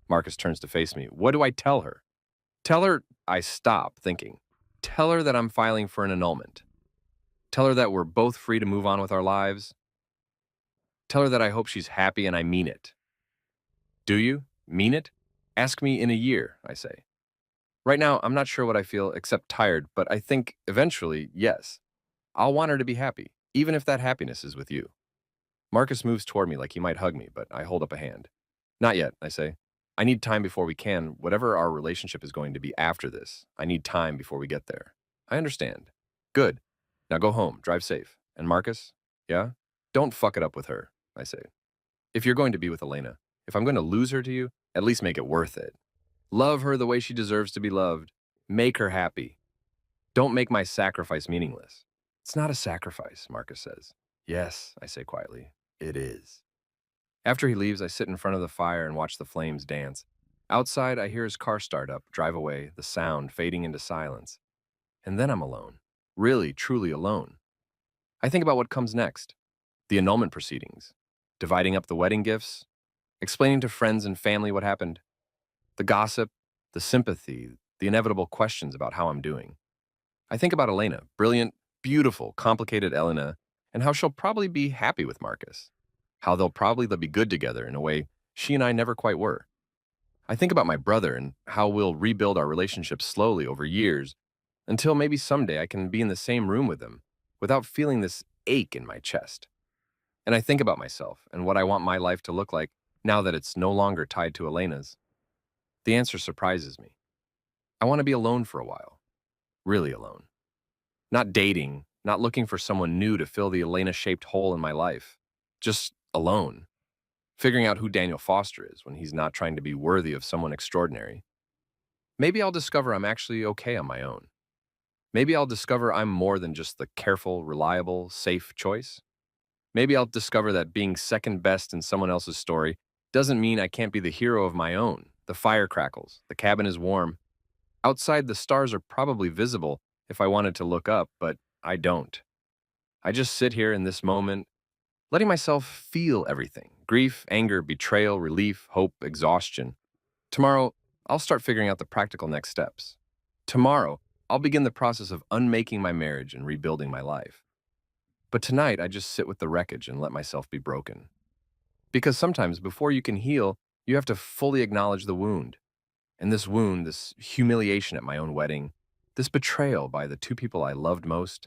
Marcus turns to face me. What do I tell her? Tell her I stop thinking. Tell her that I'm filing for an annulment. Tell her that we're both free to move on with our lives. Tell her that I hope she's happy and I mean it. Do you? Mean it? Ask me in a year, I say. Right now, I'm not sure what I feel except tired, but I think eventually, yes. I'll want her to be happy, even if that happiness is with you. Marcus moves toward me like he might hug me, but I hold up a hand. Not yet, I say. I need time before we can, whatever our relationship is going to be after this. I need time before we get there. I understand. Good. Now go home, drive safe. And Marcus? Yeah? Don't fuck it up with her, I say. If you're going to be with Elena, if I'm going to lose her to you, at least make it worth it. Love her the way she deserves to be loved. Make her happy. Don't make my sacrifice meaningless. It's not a sacrifice, Marcus says. Yes, I say quietly. It is. After he leaves, I sit in front of the fire and watch the flames dance. Outside, I hear his car start up, drive away, the sound fading into silence. And then I'm alone. Really, truly alone. I think about what comes next. The annulment proceedings. Dividing up the wedding gifts. Explaining to friends and family what happened. The gossip, the sympathy, the inevitable questions about how I'm doing. I think about Elena, brilliant, beautiful, complicated Elena, and how she'll probably be happy with Marcus. How they'll be good together in a way she and I never quite were. I think about my brother and how we'll rebuild our relationship slowly over years until maybe someday I can be in the same room with him without feeling this ache in my chest. And I think about myself and what I want my life to look like now that it's no longer tied to Elena's. The answer surprises me. I want to be alone for a while. Really alone. Not dating, not looking for someone new to fill the Elena-shaped hole in my life. Just alone. Figuring out who Daniel Foster is when he's not trying to be worthy of someone extraordinary. Maybe I'll discover I'm actually okay on my own. Maybe I'll discover I'm more than just the careful, reliable, safe choice. Maybe I'll discover that being second best in someone else's story doesn't mean I can't be the hero of my own. The fire crackles, the cabin is warm. Outside, the stars are probably visible if I wanted to look up, but I don't. I just sit here in this moment, letting myself feel everything: grief, anger, betrayal, relief, hope, exhaustion. Tomorrow, I'll start figuring out the practical next steps. Tomorrow, I'll begin the process of unmaking my marriage and rebuilding my life. But tonight, I just sit with the wreckage and let myself be broken. Because sometimes, before you can heal, you have to fully acknowledge the wound. And this wound, this humiliation at my own wedding, this betrayal by the two people I loved most,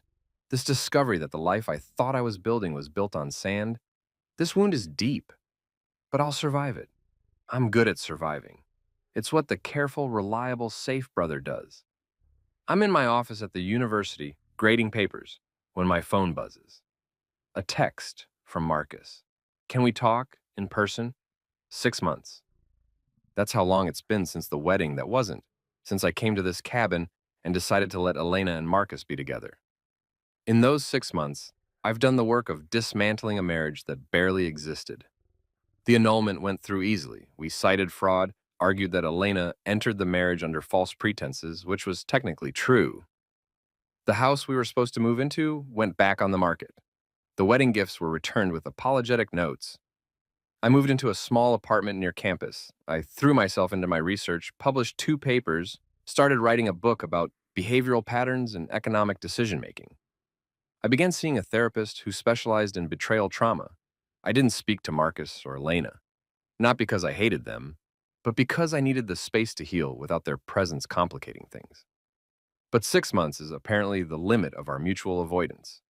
this discovery that the life I thought I was building was built on sand, this wound is deep. But I'll survive it. I'm good at surviving. It's what the careful, reliable, safe brother does. I'm in my office at the university, grading papers, when my phone buzzes. A text from Marcus. Can we talk in person? 6 months. That's how long it's been since the wedding that wasn't, since I came to this cabin and decided to let Elena and Marcus be together. In those 6 months, I've done the work of dismantling a marriage that barely existed. The annulment went through easily. We cited fraud, argued that Elena entered the marriage under false pretenses, which was technically true. The house we were supposed to move into went back on the market. The wedding gifts were returned with apologetic notes. I moved into a small apartment near campus. I threw myself into my research, published 2 papers, started writing a book about behavioral patterns and economic decision-making. I began seeing a therapist who specialized in betrayal trauma. I didn't speak to Marcus or Elena, not because I hated them, but because I needed the space to heal without their presence complicating things. But 6 months is apparently the limit of our mutual avoidance.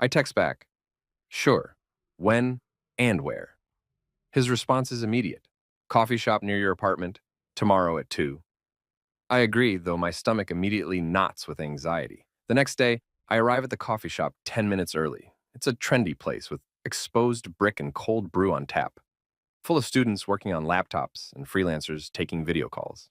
I text back, sure, when and where. His response is immediate. Coffee shop near your apartment, tomorrow at 2. I agree, though my stomach immediately knots with anxiety. The next day, I arrive at the coffee shop 10 minutes early. It's a trendy place with exposed brick and cold brew on tap, full of students working on laptops and freelancers taking video calls.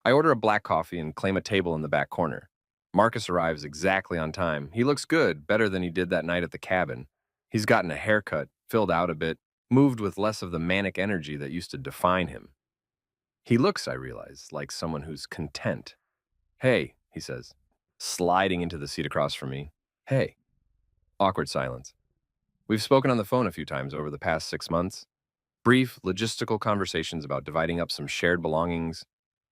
I order a black coffee and claim a table in the back corner. Marcus arrives exactly on time. He looks good, better than he did that night at the cabin. He's gotten a haircut, filled out a bit, moved with less of the manic energy that used to define him. He looks, I realize, like someone who's content. Hey, he says, sliding into the seat across from me. Hey. Awkward silence. We've spoken on the phone a few times over the past 6 months. Brief, logistical conversations about dividing up some shared belongings,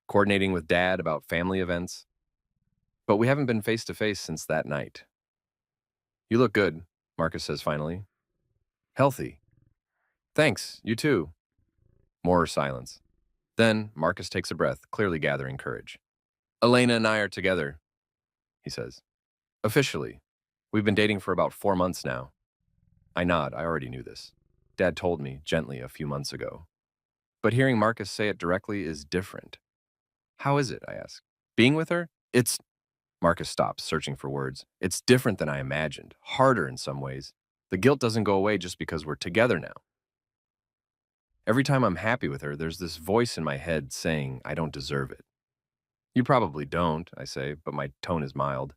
coordinating with Dad about family events. But we haven't been face to face since that night. You look good, Marcus says finally. Healthy. Thanks, you too. More silence. Then Marcus takes a breath, clearly gathering courage. Elena and I are together, he says. Officially. We've been dating for about 4 months now. I nod, I already knew this. Dad told me gently a few months ago. But hearing Marcus say it directly is different. How is it, I ask. Being with her? Marcus stops, searching for words. It's different than I imagined, harder in some ways. The guilt doesn't go away just because we're together now. Every time I'm happy with her, there's this voice in my head saying I don't deserve it. You probably don't, I say, but my tone is mild.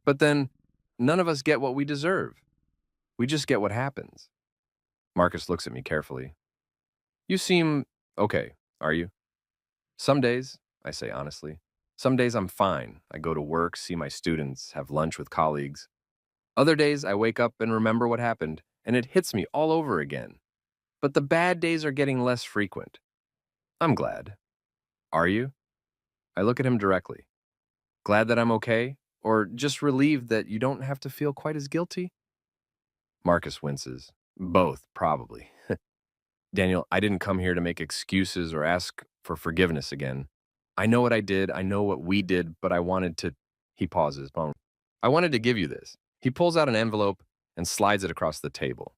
But then, none of us get what we deserve. We just get what happens. Marcus looks at me carefully. You seem okay, are you? Some days, I say honestly. Some days I'm fine. I go to work, see my students, have lunch with colleagues. Other days I wake up and remember what happened, and it hits me all over again. But the bad days are getting less frequent. I'm glad. Are you? I look at him directly. Glad that I'm okay? Or just relieved that you don't have to feel quite as guilty? Marcus winces. Both, probably. Daniel, I didn't come here to make excuses or ask for forgiveness again. I know what I did, I know what we did, but I wanted to. He pauses. I wanted to give you this. He pulls out an envelope and slides it across the table.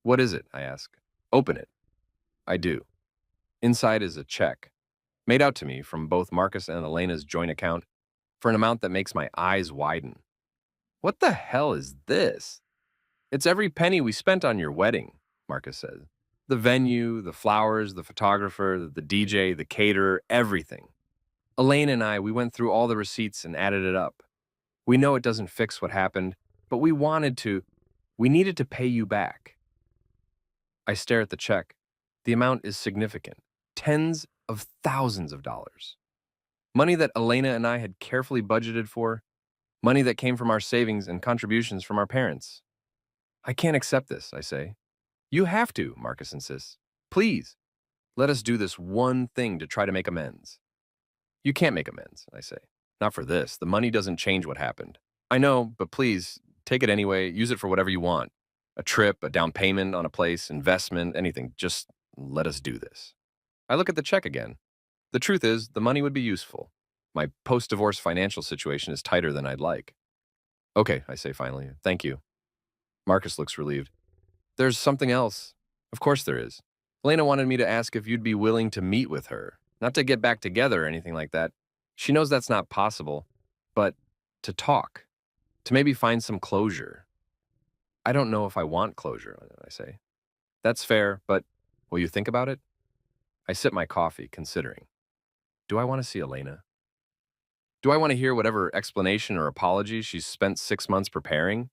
What is it? I ask. Open it. I do. Inside is a check, made out to me from both Marcus and Elena's joint account, for an amount that makes my eyes widen. What the hell is this? It's every penny we spent on your wedding, Marcus says. The venue, the flowers, the photographer, the DJ, the caterer, everything. Elaine and I, we went through all the receipts and added it up. We know it doesn't fix what happened, but we needed to pay you back. I stare at the check. The amount is significant. Tens of thousands of dollars. Money that Elena and I had carefully budgeted for. Money that came from our savings and contributions from our parents. I can't accept this, I say. You have to, Marcus insists. Please, let us do this one thing to try to make amends. You can't make amends, I say. Not for this. The money doesn't change what happened. I know, but please, take it anyway. Use it for whatever you want. A trip, a down payment on a place, investment, anything. Just let us do this. I look at the check again. The truth is, the money would be useful. My post-divorce financial situation is tighter than I'd like. Okay, I say finally. Thank you. Marcus looks relieved. There's something else. Of course there is. Elena wanted me to ask if you'd be willing to meet with her. Not to get back together or anything like that. She knows that's not possible. But to talk. To maybe find some closure. I don't know if I want closure, I say. That's fair, but will you think about it? I sip my coffee, considering. Do I want to see Elena? Do I want to hear whatever explanation or apology she's spent 6 months preparing?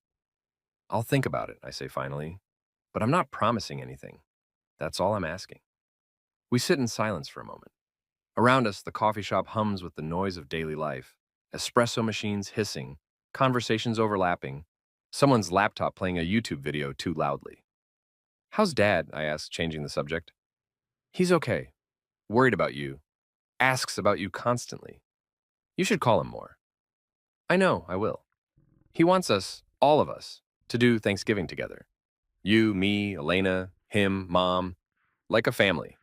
I'll think about it, I say finally. But I'm not promising anything. That's all I'm asking. We sit in silence for a moment. Around us, the coffee shop hums with the noise of daily life. Espresso machines hissing, conversations overlapping, someone's laptop playing a YouTube video too loudly. How's Dad? I ask, changing the subject. He's okay. Worried about you. Asks about you constantly. You should call him more. I know, I will. He wants us, all of us, to do Thanksgiving together. You, me, Elena, him, Mom, like a family.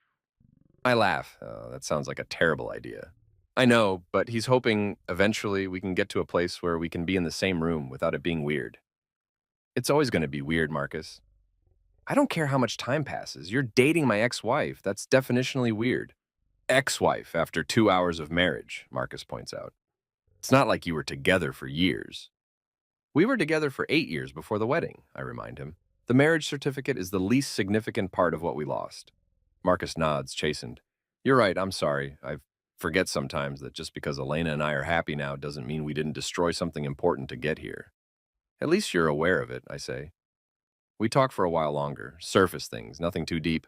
I laugh. Oh, that sounds like a terrible idea. I know, but he's hoping eventually we can get to a place where we can be in the same room without it being weird. It's always going to be weird, Marcus. I don't care how much time passes. You're dating my ex-wife. That's definitionally weird. Ex-wife after 2 hours of marriage, Marcus points out. It's not like you were together for years. We were together for 8 years before the wedding, I remind him. The marriage certificate is the least significant part of what we lost. Marcus nods, chastened. You're right, I'm sorry. I forget sometimes that just because Elena and I are happy now doesn't mean we didn't destroy something important to get here. At least you're aware of it, I say. We talk for a while longer, surface things, nothing too deep.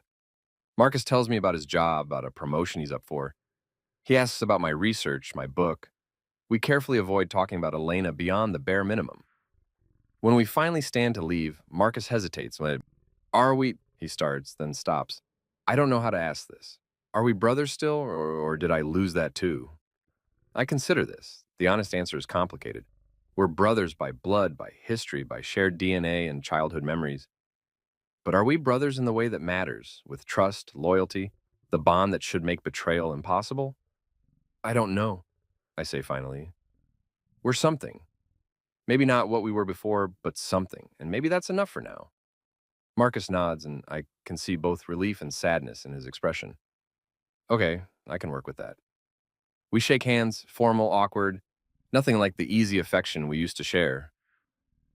Marcus tells me about his job, about a promotion he's up for. He asks about my research, my book. We carefully avoid talking about Elena beyond the bare minimum. When we finally stand to leave, Marcus hesitates. Are we? He starts, then stops. I don't know how to ask this. Are we brothers still, or did I lose that too? I consider this. The honest answer is complicated. We're brothers by blood, by history, by shared DNA and childhood memories. But are we brothers in the way that matters, with trust, loyalty, the bond that should make betrayal impossible? I don't know, I say finally. We're something. Maybe not what we were before, but something, and maybe that's enough for now. Marcus nods, and I can see both relief and sadness in his expression. Okay, I can work with that. We shake hands, formal, awkward, nothing like the easy affection we used to share.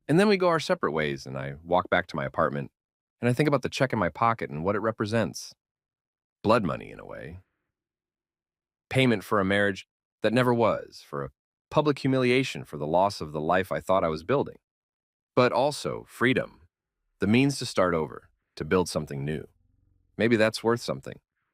And then we go our separate ways, and I walk back to my apartment, and I think about the check in my pocket and what it represents. Blood money, in a way. Payment for a marriage that never was, for a public humiliation for the loss of the life I thought I was building. But also freedom, the means to start over, to build something new. Maybe that's worth something.